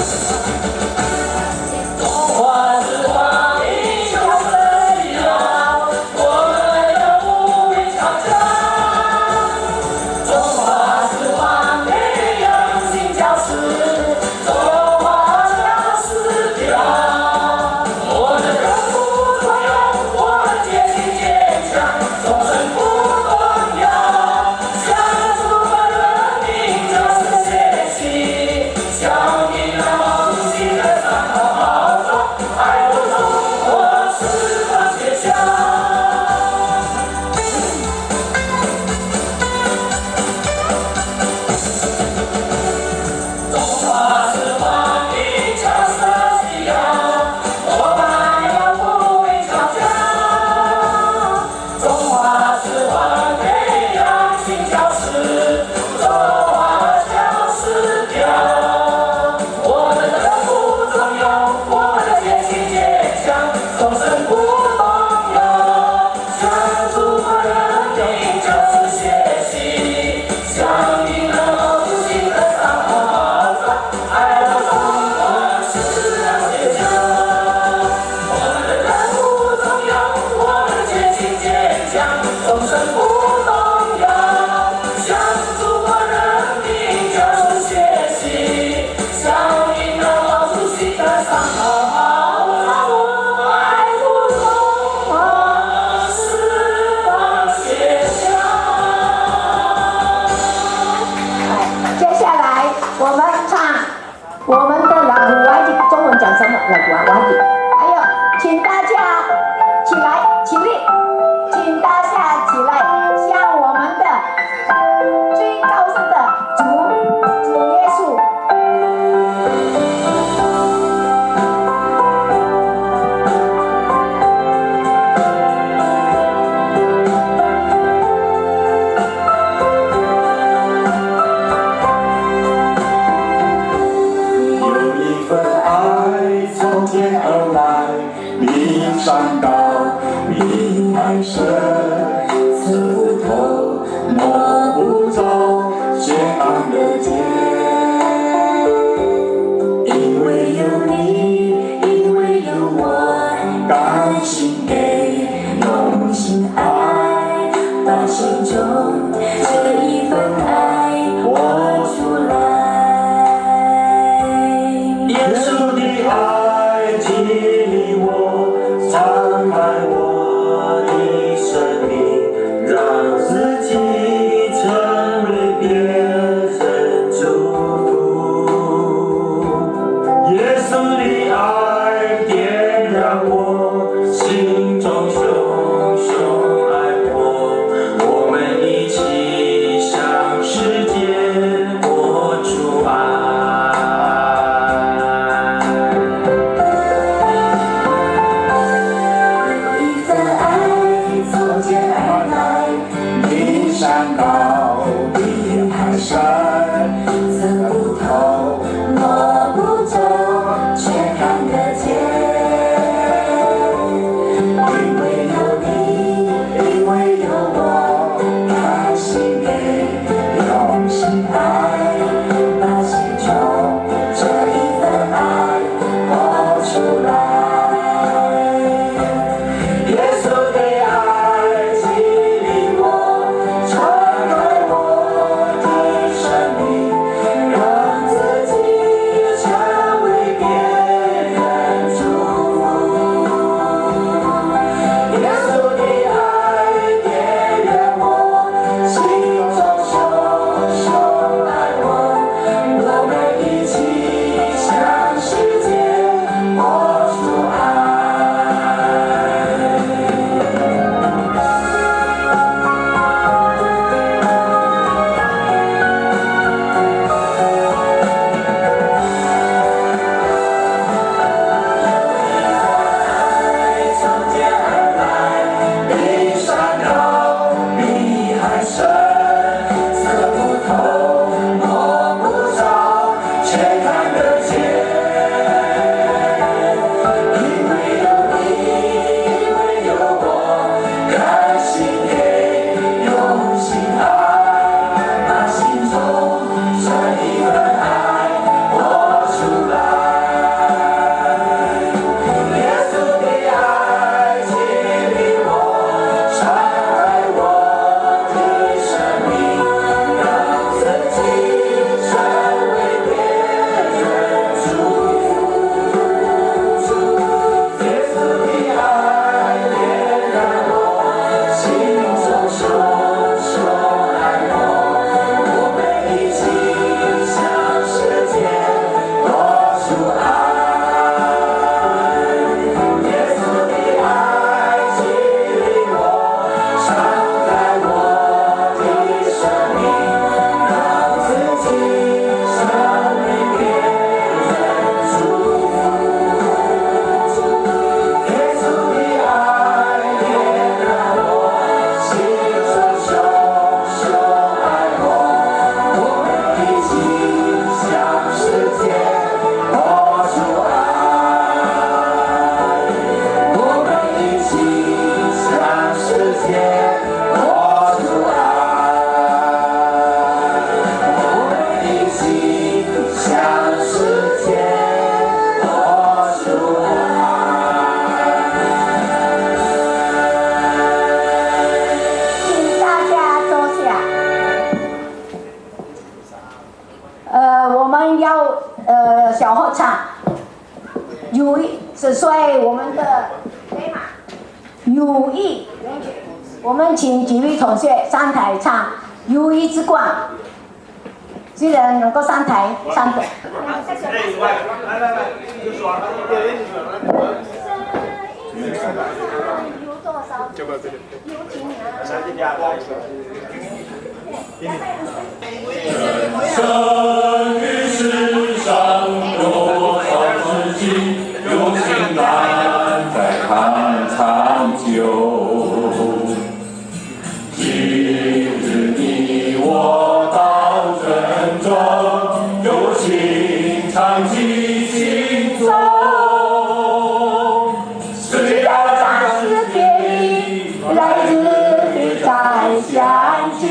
心中熊熊爱我，我们一起向们要小合唱，友谊是所以我们的友谊，我们请几位同学上台唱《友谊之光》，虽然能够上台唱的。生于世上有多少事情，有情难再看长久。今日你我到珍重，有情长记心中。虽然暂时别离，来日再相聚。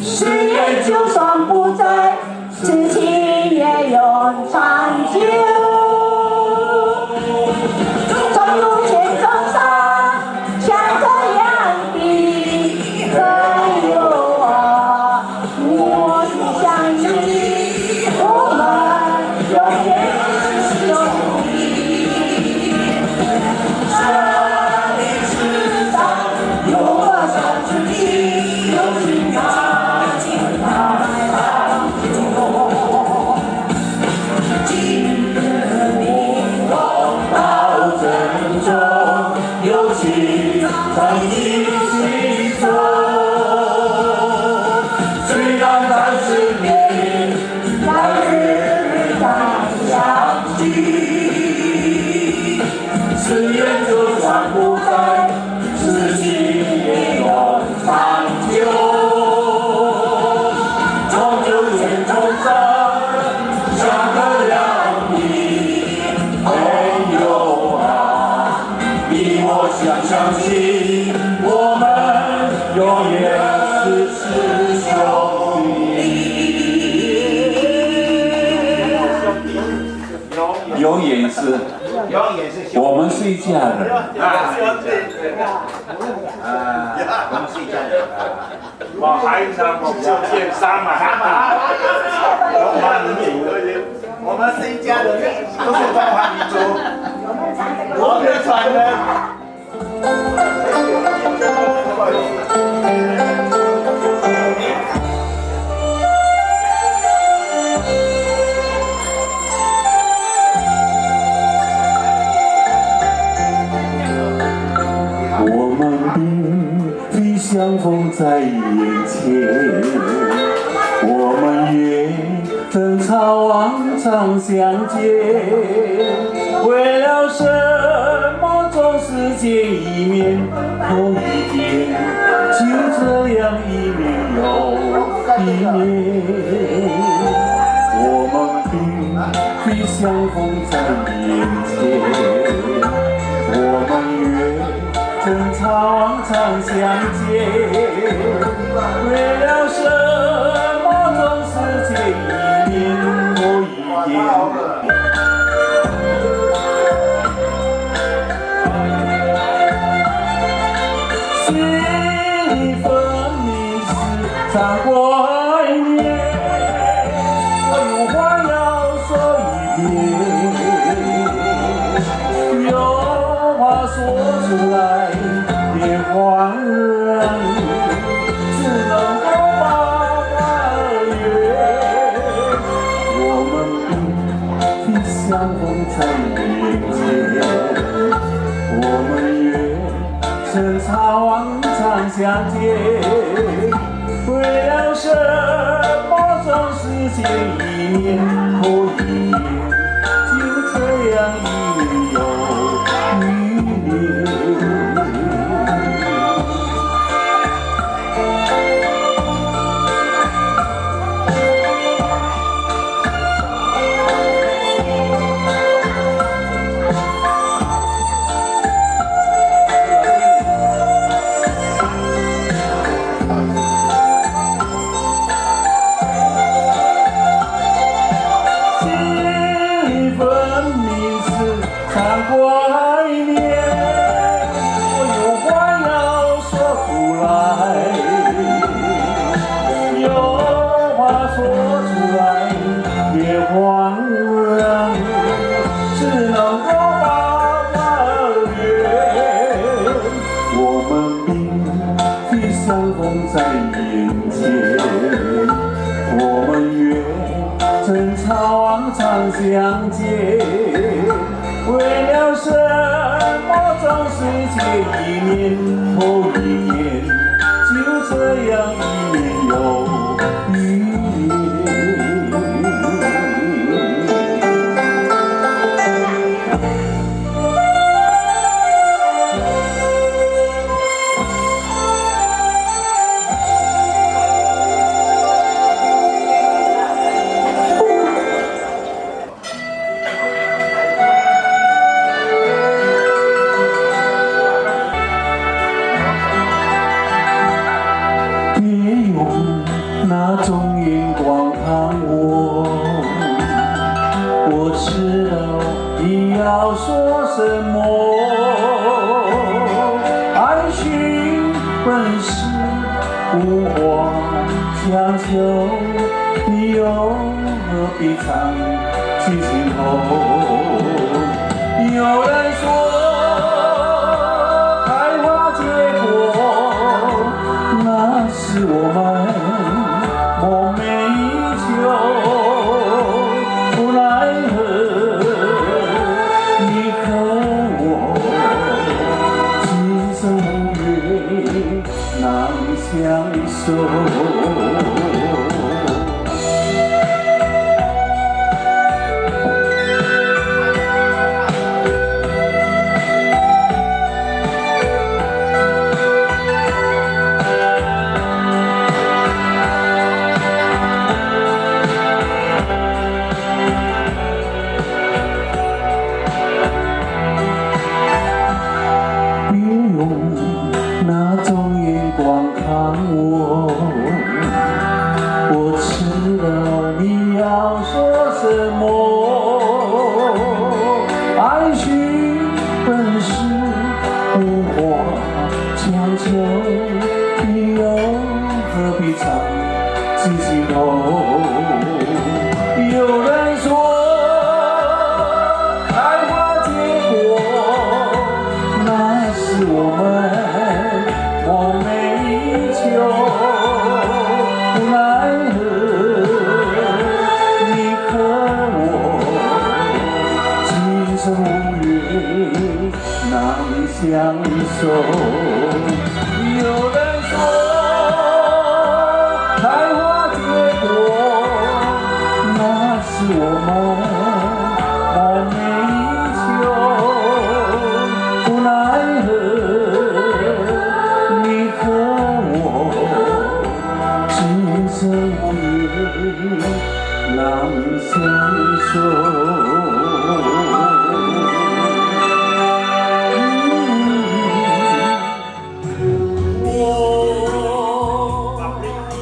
誓言就算不在，此情也永长久。从路前走上，像个两地朋友啊，我是相依，我们永远是友谊。生命世上有多少知己，有情难。有情藏于心中，虽然暂时别离，来日再相聚。誓言就算不在，此情也永长久。终究前途上，像个两地朋友啊，你我相信，我们永远是师兄弟。永远是。我们是一家人。我们是一家人。我还想我就见三嘛，中华民族，我们是一家人，都是中华民族，我们传人。我们并非相逢在眼前，我们愿争吵往常相见。为了什么总是见一面后一天，就这样一年又一年。我们并非相逢在眼前，我们愿争吵往常相见，为了什么总是见一面后一天。心里分明是常怀念，我有话要说一遍，有话说出来也换人，只能够把话圆。我们并非相逢在眼前，我们愿争吵往常相见。为了什么总是见一面后一年，就这样一年又一年。心里分明是风在眼前，我们愿争吵往常相见。为了什么总是借一年后一年，就这样一年又一年。那种眼光看我，我知道你要说什么。爱情本是无话强求，你又何必藏起心头？有人说开花结果，那是我们梦寐以求，无奈何你和我今生无缘难相守。那种眼光看我，我知道你要说什么。爱情本是无话强求，你又何必藏起心头？有人说开花结果，那是我们梦寐以求，无奈何你和我今生无缘难相守。有人说开花结果，那是我们梦寐以求，无奈何你和我今生无缘难相守。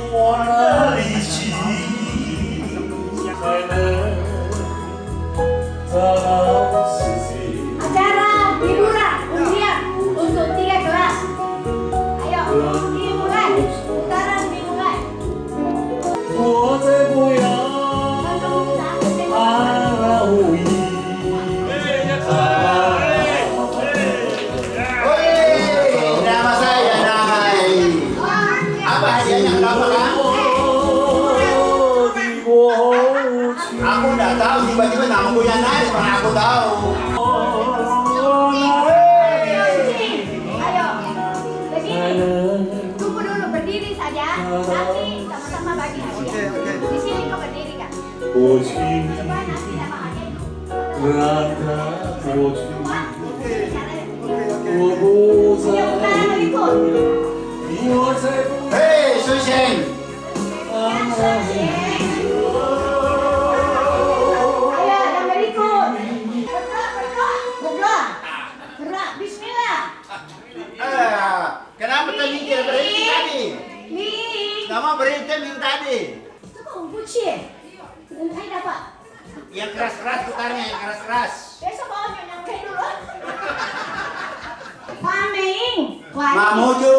我的力气才能找到自己。 Acara dimulai, ujian untuk 3 kelas. Ayo, dimulai. Putaran dimulai. 我再不要爱无意。Nama saya Damai. Apa hadiahnya berapa kan? Aku nggak tahu, tiba-tiba namaku yang naik, mana aku tahu. Ayo, begini. Tunggu dulu, berdiri saja. Nanti sama-sama bagi hadiah. Di sini kau berdiri kan? 过去 Supaya nanti dapat hadiah itu. 让它过去， Semua? 我不再 Ayo, kita berikut. 我再不 Hei, Susen. Ayo, yang berikut. Berdoa. Berdoa. Bismillah. Kenapa tadi dia berhenti tadi? Nih. Nggak mau berhenti minggu tadi. Itu kok kunci? Saya dapat. Yang keras-keras putarnya, yang keras-keras. Besok kau nyangkai dulu. Paming. Mamuju.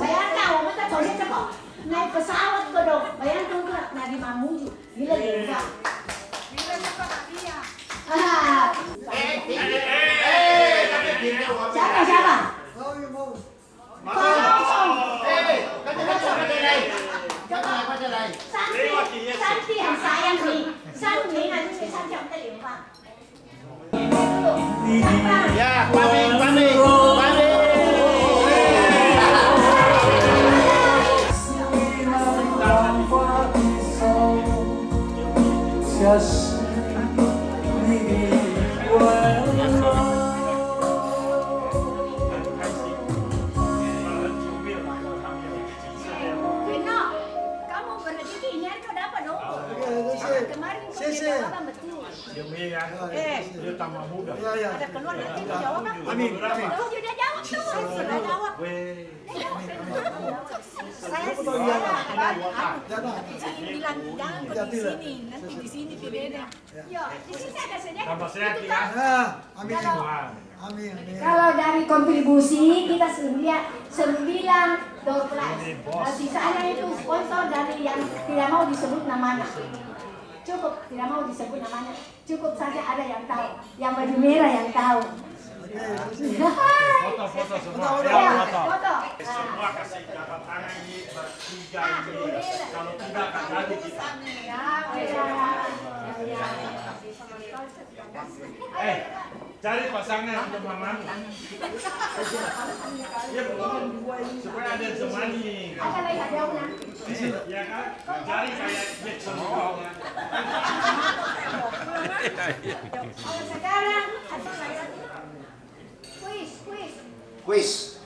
Bayangkan, orang kita coba cepat. Naik pesawat ke dong. Bayangkan tuh, Nadi Mamuju. Gila juga. Siapa? Kosong. Santi很sayang你，三年还是三条的莲花。 Ya, paming. Reno, kamu berhenti ini kau dapat dong. Kemarin kau jawaban betul. Dia tambah muda. Ada keluar nanti kau jawab kan? Amin. Kau sudah jawab tuh, sudah jawab. Saya bilang jangan di sini, nanti di sini beda. Yo, di sini ada saja. Tambah sehat ya. Amin. Amin. Kalau dari kontribusi kita 912. Nah, sisanya itu sponsor dari yang tidak mau disebut namanya. Cukup, tidak mau disebut namanya. Cukup saja ada yang tahu. Yang baju merah yang tahu. Foto semua. Ya, foto. Semua kasih dapat tangan ini bertiga ini. Kalau tidak akan jadi kita. Cari pasangan untuk mamamu. Ya belum. Supaya ada yang temani. Ada lagi hadiahnya. Ya kan? Cari kayak Jackson bawahnya. Kalau sekarang Kuis.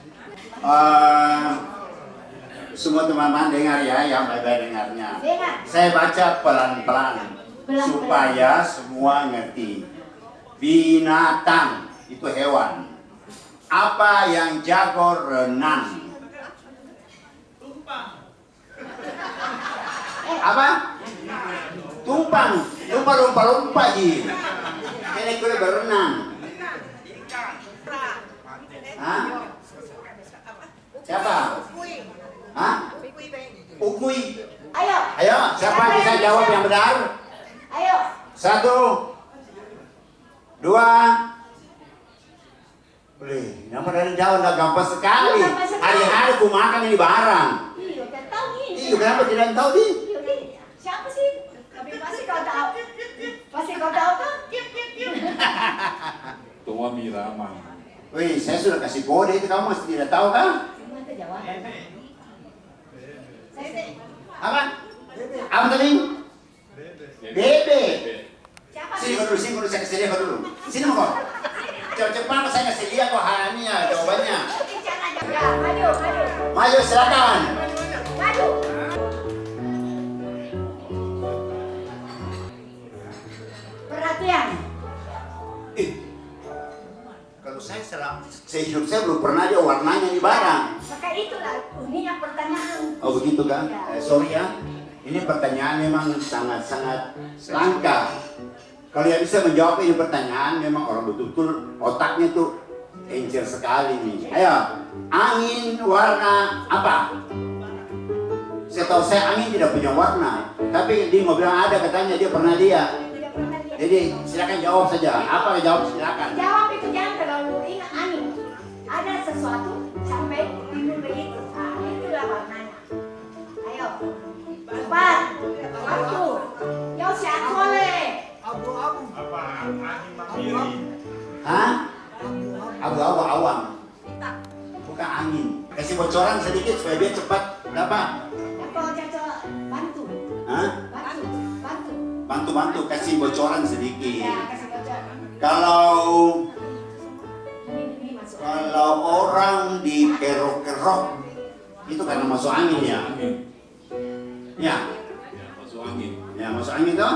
Semua teman-teman dengar ya, yang baik-baik dengarnya. Dengar. Saya baca pelan-pelan supaya semua ngerti. Binatang itu hewan. Apa yang jago renang? Apa? Tumpang. Lumpa-lumpa ji. Ini kuda berenang. Hah? Siapa? Hah? Ukui. Ayo. Ayo, siapa bisa jawab yang benar? Ayo. 1, 2. Boleh, yang benar jauh udah gampang sekali. Hari-hari ku makan ini barang. Iya, kan tahu nih. Iya, kenapa tidak tahu di? Iya, nih. Siapa sih? Tapi pasti kau tahu. Pasti kau tahu kan? Tua Mirama. Wih, saya sudah kasih kode itu, kamu masih tidak tahu kan? Gimana jawab? Apa? Apa tadi? Bebe. Siapa? Sini kau dulu, saya kasih dia kau dulu. Sini kau. Cepat saya kasih dia kok hanya jawabannya. Ya, maju. Maju silakan. Maju. Perhatian. Kalau saya hidup saya belum pernah ada warnanya di barang. Maka itulah uninya pertanyaan. Oh begitu kan? Sorry ya. Ini pertanyaan memang sangat-sangat langka. Kalau yang bisa menjawab ini pertanyaan memang orang betul-betul otaknya tuh encer sekali nih. Ayo, angin warna apa? Setahu saya angin tidak punya warna. Tapi dia mau bilang ada, katanya dia pernah lihat. Jadi silakan jawab saja. Apa jawab silakan. Jawab itu jangan terlalu ingat angin. Ada sesuatu sampai timbul begitu. Nah, itulah warnanya. Ayo, cepat. Waktu. Yo siakole. Abu-abu. Apa? Angin mandiri. Hah? Abu-abu awam. Bukan angin. Kasih bocoran sedikit supaya dia cepat dapat. Apa jatuh bantu? Hah? Bantu kasih bocoran sedikit. Ya, kasih bocor. Kalau Ini masuk. orang dikerok-kerok itu karena masuk angin ya. Ya, Masuk angin. ya masuk angin toh.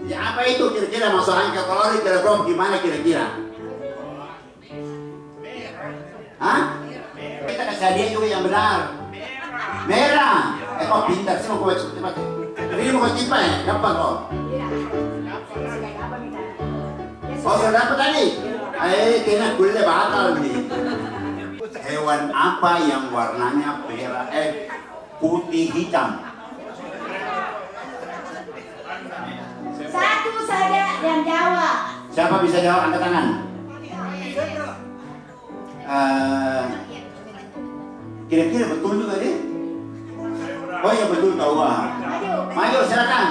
Ya apa itu kira-kira masuk angin? Kalau dikerok gimana kira-kira? Hah? Kita kasih hadiah juga yang benar. Merah. Kok pintar sih mau baca cepat. Ini mau cepat ya? Dapat kok. Oh sudah dapat tadi? Kena kuliah batal nih. Hewan apa yang warnanya merah? Putih hitam. Satu saja yang jawab. Siapa bisa jawab? Angkat tangan. Kira-kira betul juga deh. Oh iya betul tahu ah. Maju silakan.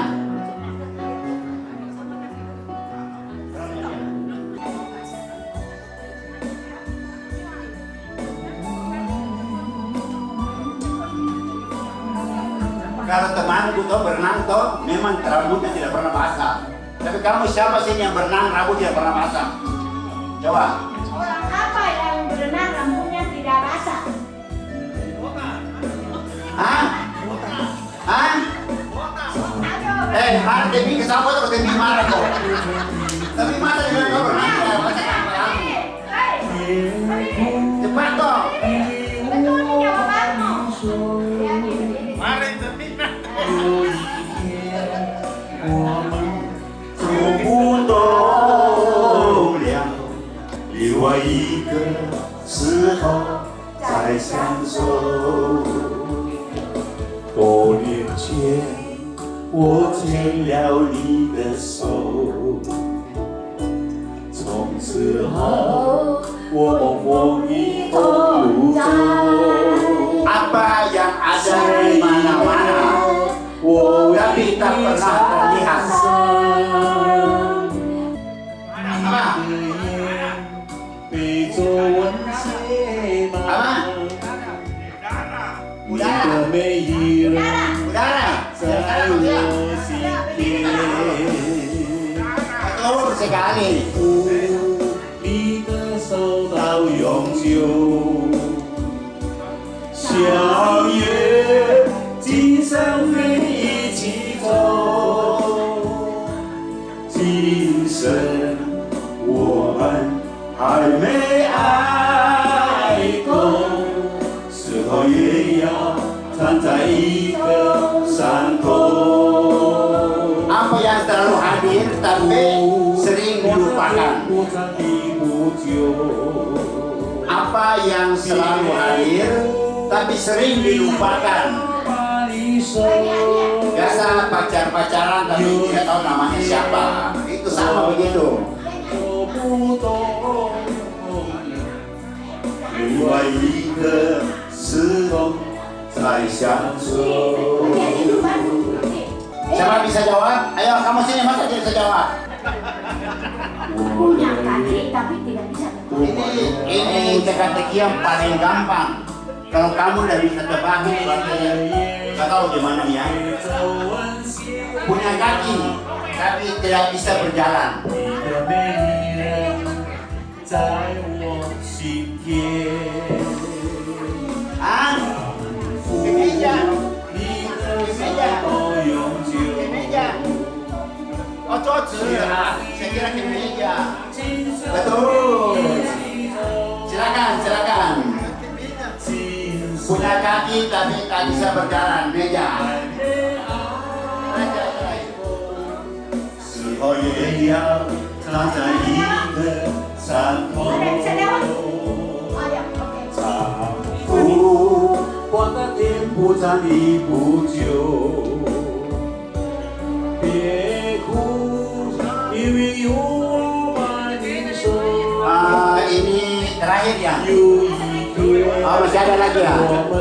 Kalau temanku tuh berenang tuh memang rambutnya tidak pernah basah. Tapi kamu siapa sih yang berenang rambut tidak pernah basah? Coba. Orang apa yang berenang rambutnya tidak basah? Hah? Hah? Mana demi kesapa tuh demi mana tuh? Tapi mana juga kau berenang tidak basah rambut? Cepat toh. Betul nih jawabanmu. Mari demi. 走不动了，另外一个时候再相守。多年前，我牵了你的手，从此后我梦一同走。 Apa yang ada di mana-mana, tapi tak pernah terlihat. Apa? Apa? Udara. Udara. Betul sekali. 你的手到永久。 相约今生非一起走，今生我们还没爱够，时候也要站在一个山头。 Apa yang selalu hadir tapi sering dilupakan? Apa yang selalu hadir tapi sering dilupakan? Biasa pacar-pacaran tapi tidak tahu namanya siapa. Itu sama begitu. 另外一个时候再相守。 Siapa bisa jawab? Ayo kamu sini masa tidak bisa jawab? Punya kaki tapi tidak bisa. Ini teka-teki yang paling gampang. Kalau kamu tidak bisa tebak, berarti nggak tahu gimana ya. Punya kaki tapi tidak bisa berjalan. 在我心田。 Ah, di meja. 你的手到永久。 Di meja. Oh, cocok. Saya kira di meja. Betul. Silakan, silakan. Punya kaki tapi tak bisa berjalan. Meja. 时候也要站在一个山头。 我的天不长地不久，别哭，因为有我把你手。 Ini terakhir ya. 有一天 Oh, masih ada lagi ya. 我们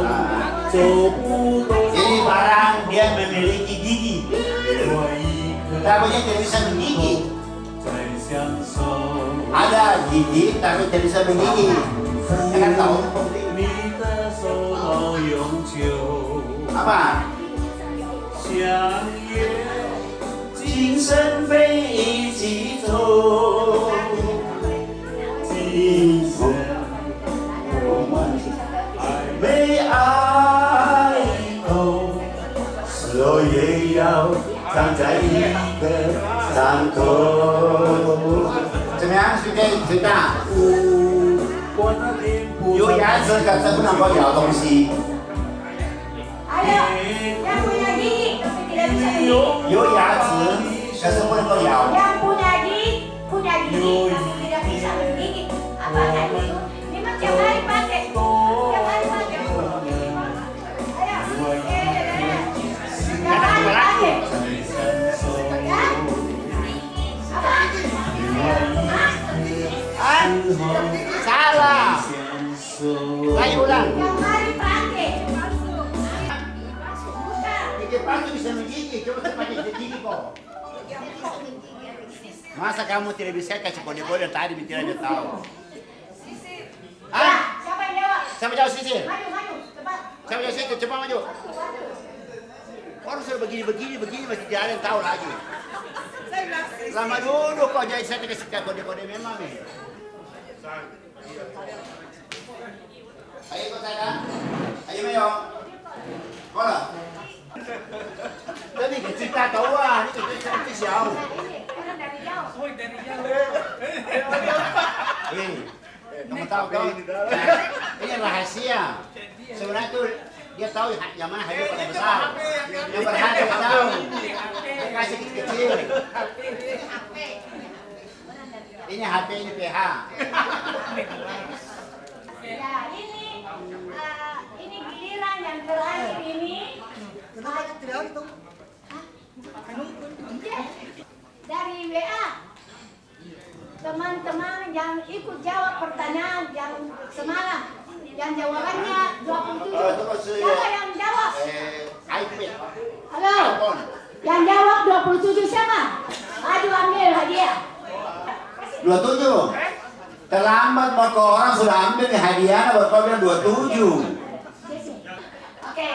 走不动， Ini barang dia memiliki gigi. 另外一个 Tapi dia tidak bisa menggigit. 再相守。 Ada gigi tapi tidak bisa menggigit. Ya kan tahu? 你的手到永久。 Apa? 相约今生非一起走，今生我们还没爱够，时候也要站在一个山头。 怎么样，兄弟？谁大？我那天不有牙齿可是不能够咬东西， Ayo, yang punya gigi tapi tidak bisa menggigit. 有牙齿可是不能够咬。 Yang punya gigi tapi tidak bisa menggigit. Apa tadi itu? Memang tiap hari pakai. Tiap hari pakai. Ayo, tiap hari pakai. Ya? Apa? Hah? Salah. Ayo ulang. Tiap hari pakai. Sepatu bisa menggigit, coba sepatu bisa gigit kok. Masa kamu tidak bisa kasih kode-kode tadi tidak tahu? Ah? Siapa yang jawab? Siapa jawab Sisi? Maju, cepat. Siapa jawab Sisi? Cepat maju. Orang sudah begini masih tidak ada yang tahu lagi. Lama dulu kok jadi saya kasih kode-kode memang nih. Ayo ikut saya. Ayo Meo. Kola. Tadi cerita tahu ini cerita siapa? Orang dari jauh. Kamu tahu kan? Ini rahasia. Sebenarnya tuh dia tahu yang mana hadiah paling besar. Yang berharga tahu. Dia kasih kecil. Ini HP, ini PH. Ya, ini giliran yang terakhir ini. Dari WA. Teman-teman yang ikut jawab pertanyaan yang semalam, yang jawabannya 27. Siapa yang jawab? iPad. Halo. Yang jawab 27 siapa? Aduh, ambil hadiah. 27. Terlambat mau ke orang sudah ambil nih hadiah, baru kau bilang 27. Oke,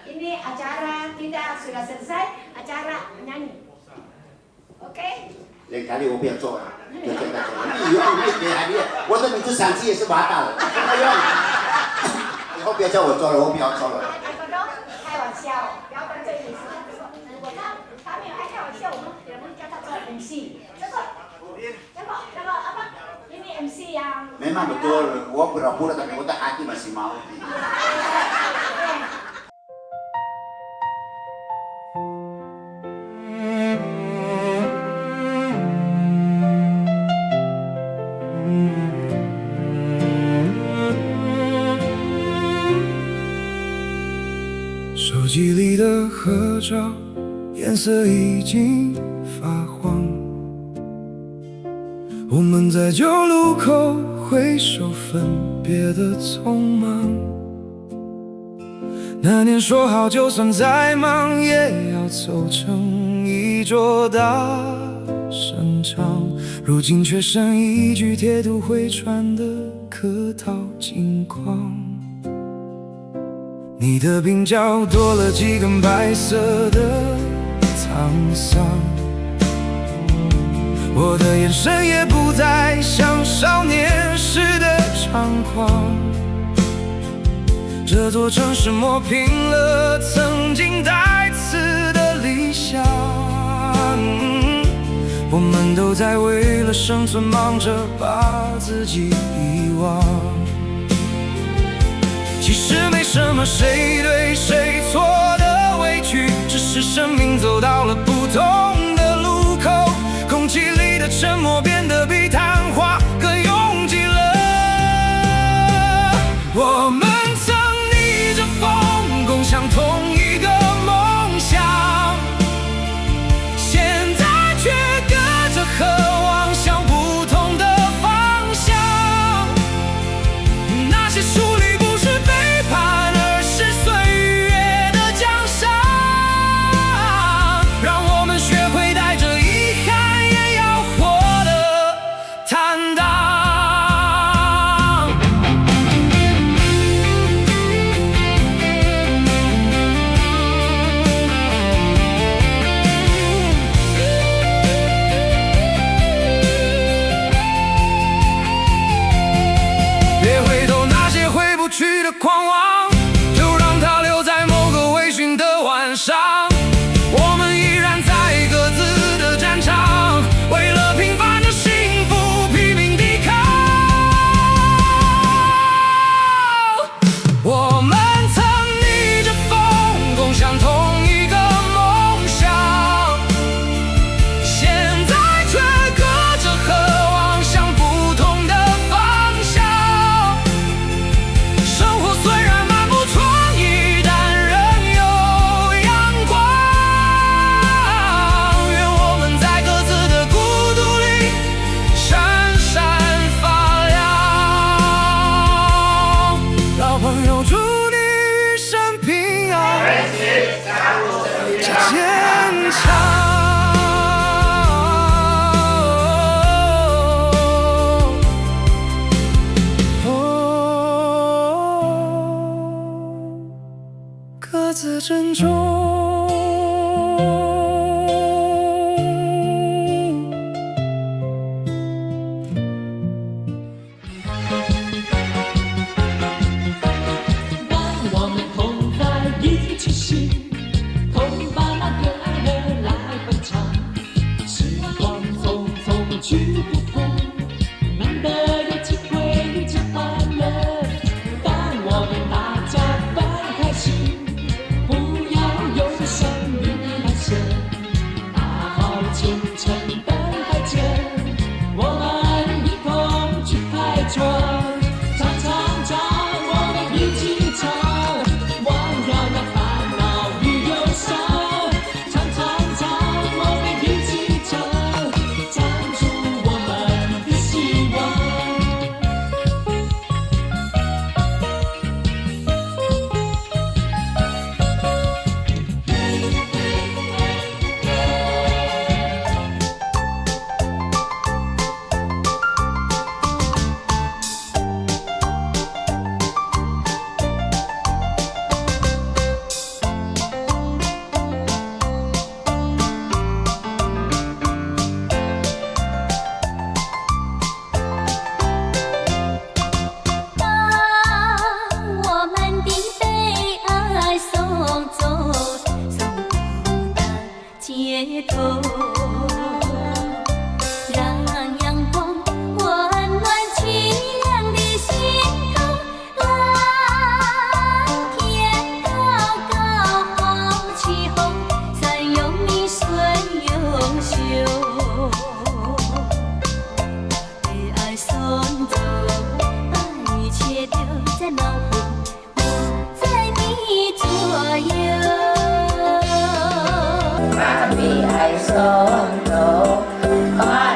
ini acara kita sudah selesai, acara nyanyi. Oke? Lain kali我不要做了，就这个做。以后没给hadiah，我的名字上次也是拔到了。哎呦，以后不要叫我做了，我不要做了。开玩笑，不要跟这意思。我他没有爱开玩笑，我们叫他做 MC。这个apa？ Ini MC yang Memang betul, gua pura-pura tapi gua hati masih mau. Oke. 手机里的合照，颜色已经发黄。我们在旧路口挥手分别的匆忙。那年说好，就算再忙，也要凑成一桌大盛场。如今却剩一句贴图会传的客套近况。你的鬓角多了几根白色的沧桑，我的眼神也不再像少年时的猖狂。这座城市磨平了曾经带刺的理想，我们都在为了生存忙着把自己遗忘。其实没什么谁对谁错的委屈，只是生命走到了不同的路口，空气里的沉默变得比谈话更拥挤了。我们曾逆着风共享同一个梦想，现在却隔着渴望向不同的方向。那些树立不是背叛，而是岁月的奖 Hãy subscribe cho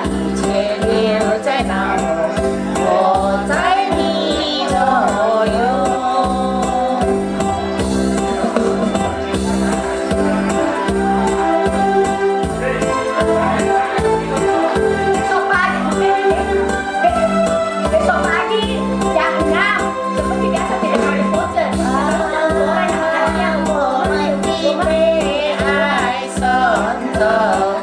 kênh Ghiền Mì Gõ để không bỏ lỡ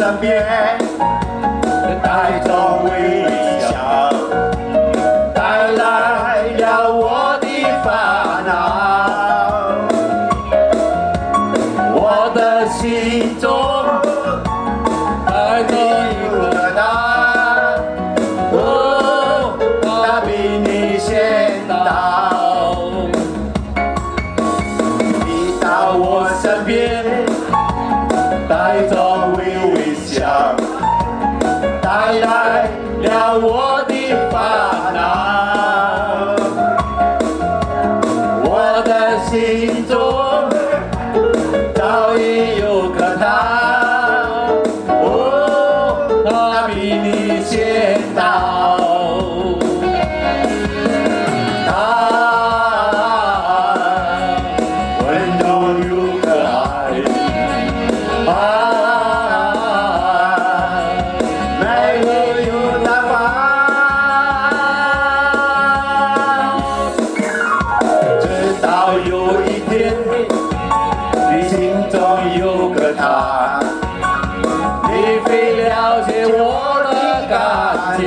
身边，带着微笑，带来了我的烦恼。我的心中带着一个他，哦，他比你先到。你到我身边，带着微笑，带来了我的烦恼。我的心中早已有个他，哦，他比你先到。他温柔又可爱，美丽又大方。直到有一天，你心中有个他，你会了解我的感觉。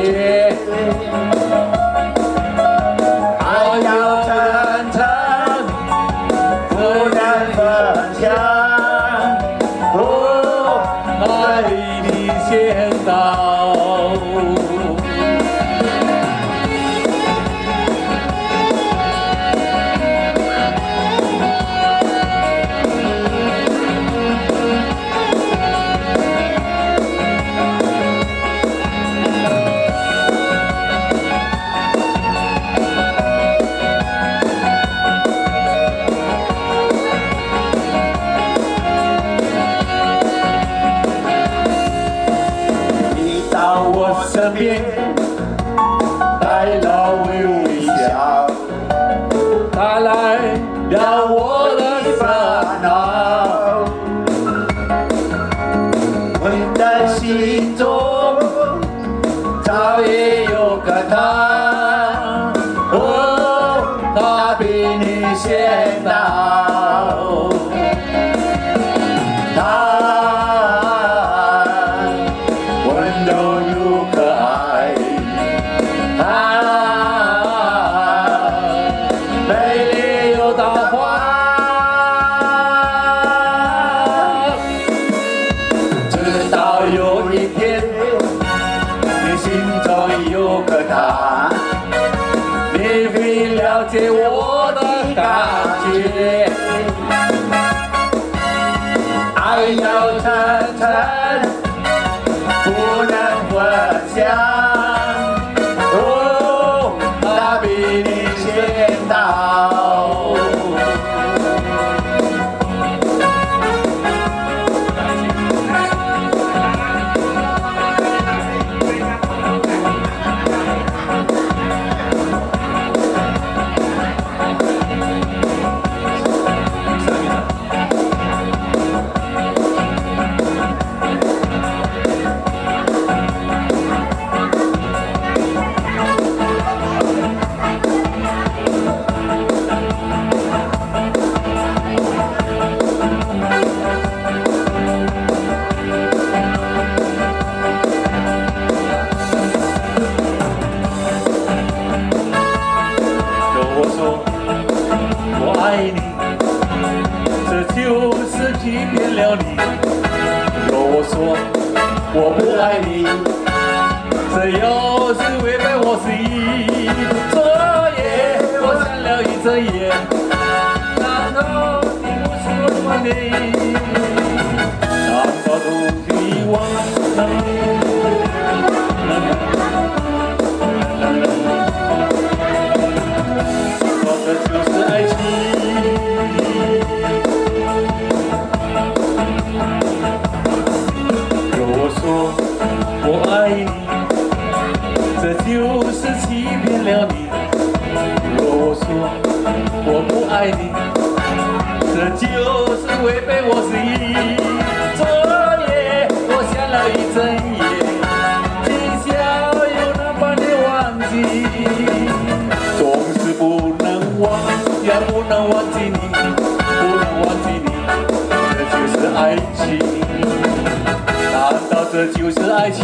爱要真诚，不能分享。哦，爱比你先到。你到我身边，带了微笑，带来了我的烦恼。我的心中早已有个他，哦，他比你先到。他温柔又可爱，美丽又大方。直到有一天，你心中有个他，你会了解我的感觉。爱要真诚，不能分享。哦，他比你先到。我说我爱你，这就是欺骗了你。若我说我不爱你，这又是违背我心意。昨夜我想了一整夜，难道你不是我的完美？难道都是遗忘了？这就是爱情。若我说我爱你，这就是欺骗了你。若我说我不爱你，这就是违背我心意。昨夜我想了一整夜，今宵又能把你忘记，总是不能忘，也不能忘记你，不能忘记你，这就是爱情。难道这这就是爱情。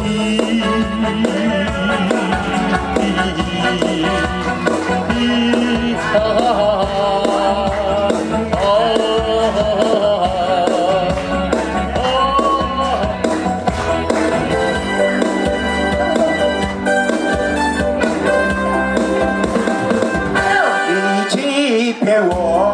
你欺骗我。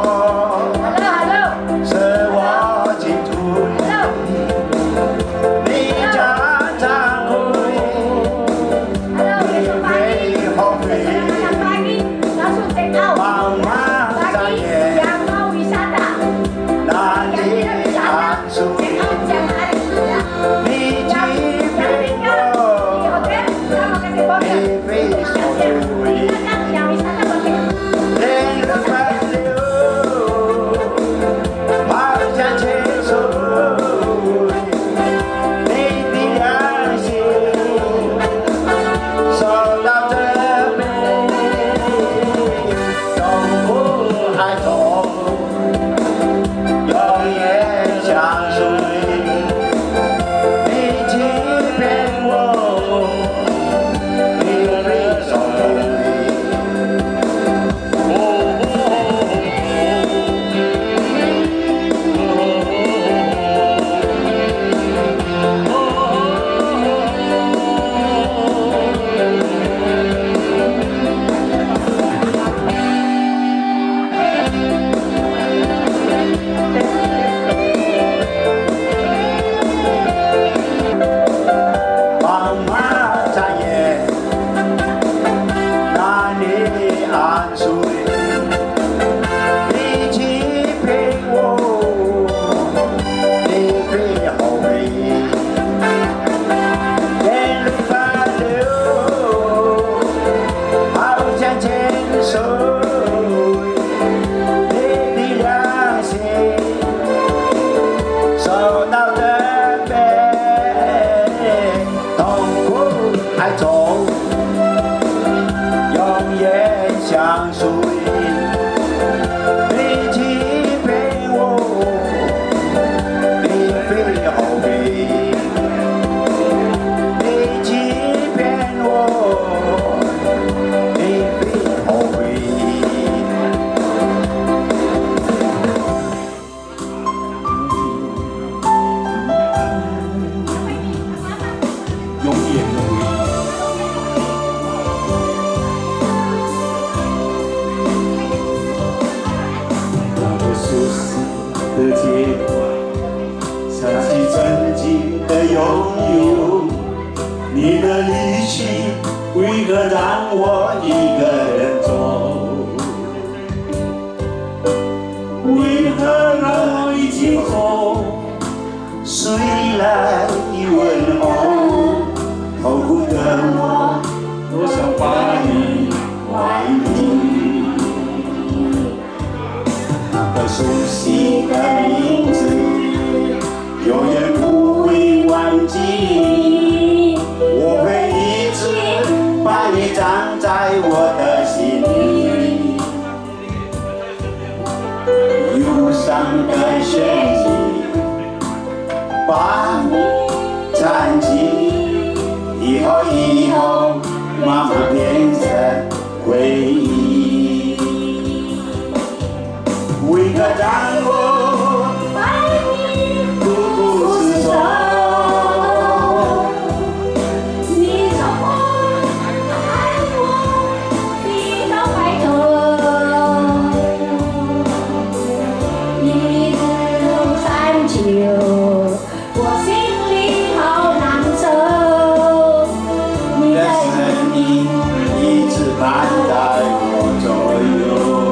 伴在我左右。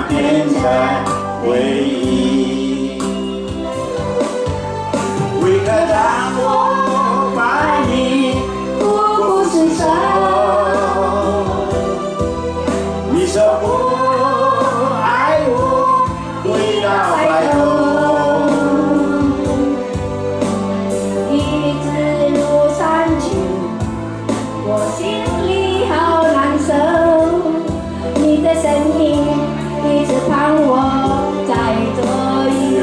变成回忆。为何让我把你不顾是手？你说不爱我，回到怀中。一直路上去，我心里好难受。你的身影一直伴我在左右。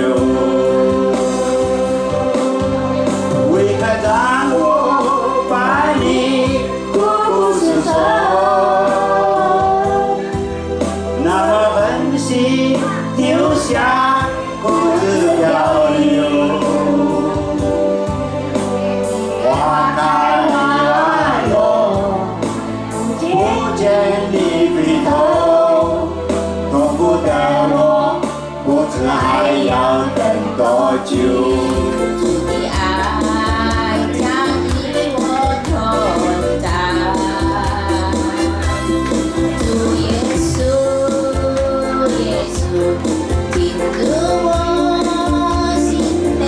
为何让我把你不顾是手？那么狠心丢下孤自漂流。花开花落，不见你回头，懂不得我，不知还要等多久。主的爱将与我同在，主耶稣，耶稣进入我心内，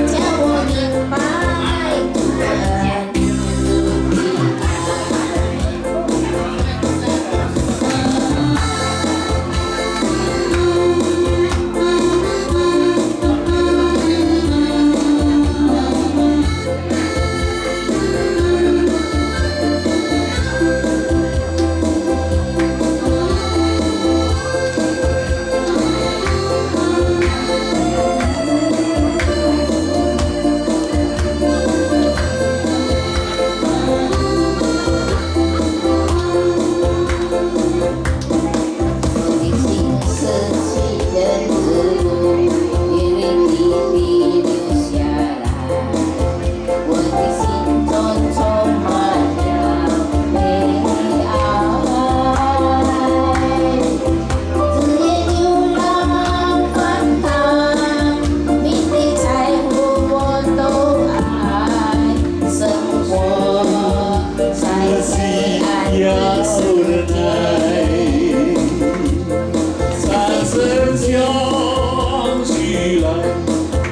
叫我明白主恩，主的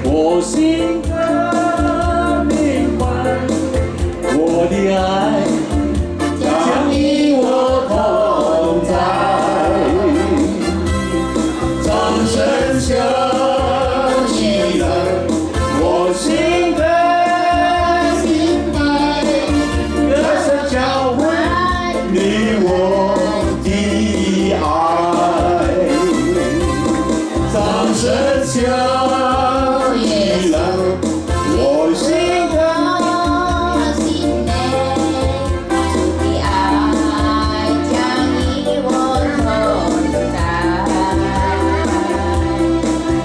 我心更明白，我的爱将与我同在，掌声响起来，我心更明白，歌声交换你我的爱，掌声响。我心的心内，主的爱将与我同在。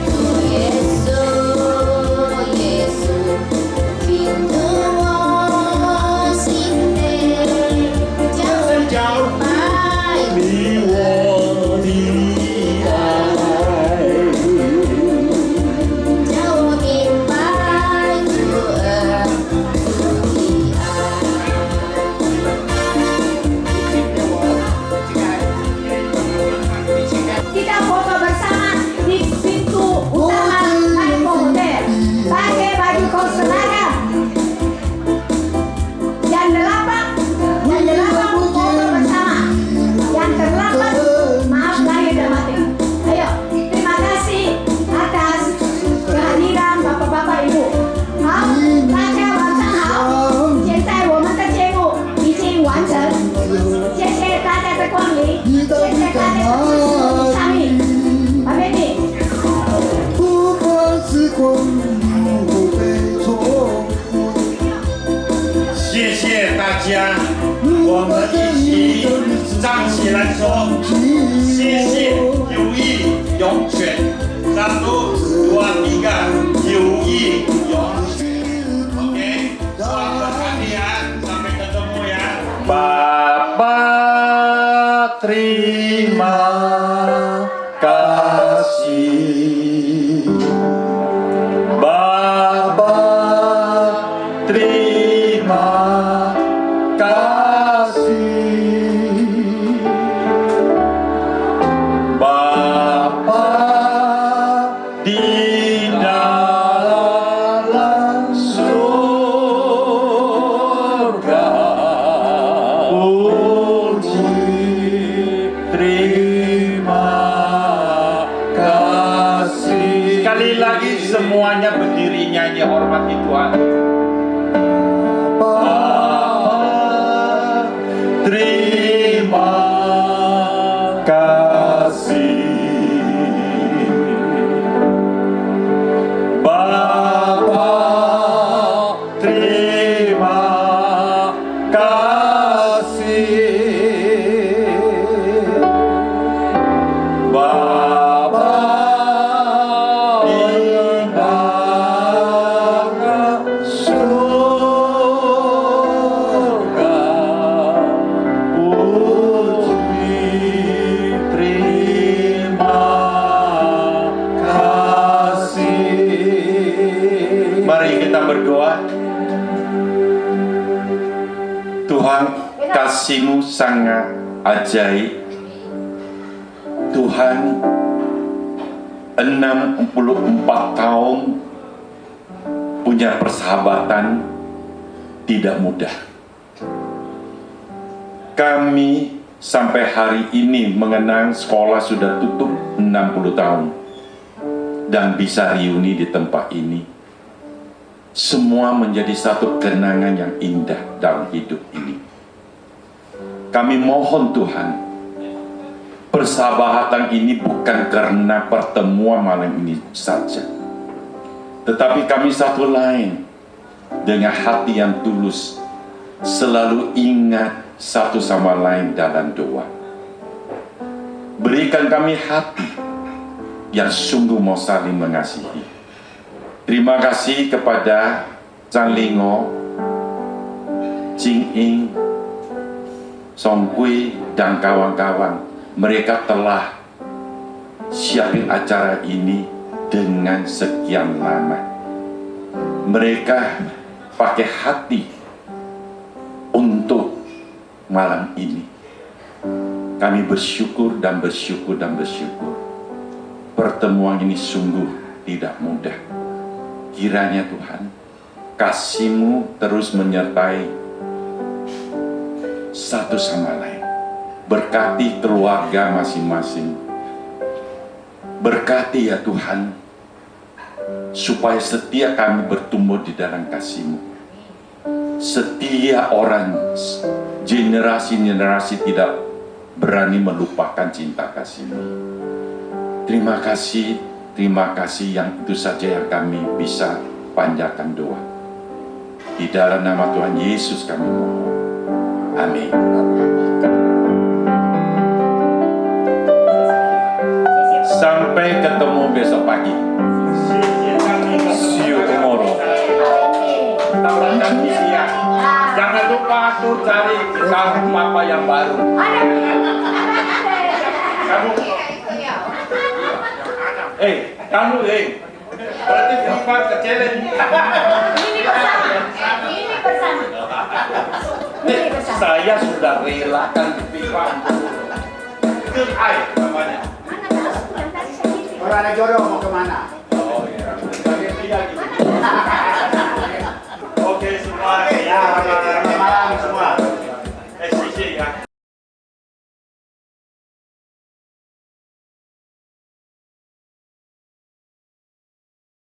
主耶稣，耶稣进入我心内，叫白你我的爱。Kita foto bersama di pintu utama Lipo Hotel. Pakai baju kaos seragam. Yang delapan foto bersama. Yang terlambat, maaf lahir dan batin. Ayo, terima kasih atas kehadiran Bapak-Bapak Ibu. 好，大家晚上好。现在我们的节目已经完成，谢谢大家的光临，谢谢大家的支持参与。马贝你。不管时光如何被错过，谢谢大家，我们一起站起来说，谢谢友谊永远。Satu, dua, tiga, 友谊永远。Oke, selamat hadiah, sampai ketemu ya. Bapak terima kasih, Bapak terima kasih, semuanya berdiri nyanyi hormati Tuhan. Bapa, terima kasih. Bapa, terima kasih. Bapa di dalam surga, puji terima kasih. Mari kita berdoa. Tuhan, kasih-Mu sangat ajaib. Tuhan, 64 tahun punya persahabatan tidak mudah. Kami sampai hari ini mengenang sekolah sudah tutup 60 tahun dan bisa reuni di tempat ini. Semua menjadi satu kenangan yang indah dalam hidup ini. Kami mohon Tuhan, persahabatan ini bukan karena pertemuan malam ini saja, tetapi kami satu lain dengan hati yang tulus, selalu ingat satu sama lain dalam doa. Berikan kami hati yang sungguh mau saling mengasihi. Terima kasih kepada Cang Lingo, Jing Ing, Song Kui, dan kawan-kawan. Mereka telah siapin acara ini dengan sekian lama. Mereka pakai hati untuk malam ini. Kami bersyukur dan bersyukur dan bersyukur. Pertemuan ini sungguh tidak mudah. Kiranya Tuhan, kasih-Mu terus menyertai satu sama lain. Berkati keluarga masing-masing. Berkati ya Tuhan, supaya setiap kami bertumbuh di dalam kasih-Mu. Setiap orang, generasi-generasi tidak berani melupakan cinta kasih-Mu. Terima kasih yang itu saja yang kami bisa panjatkan doa. Di dalam nama Tuhan Yesus kami mohon. Amin. Sampai ketemu besok pagi. See you tomorrow. Tabrakan siang. Jangan lupa tuh cari kalung papa yang baru. Kamu, berarti FIFA kecil. Ini bersama. Saya sudah relakan FIFA. Good eye namanya. Orang ada jodoh mau kemana?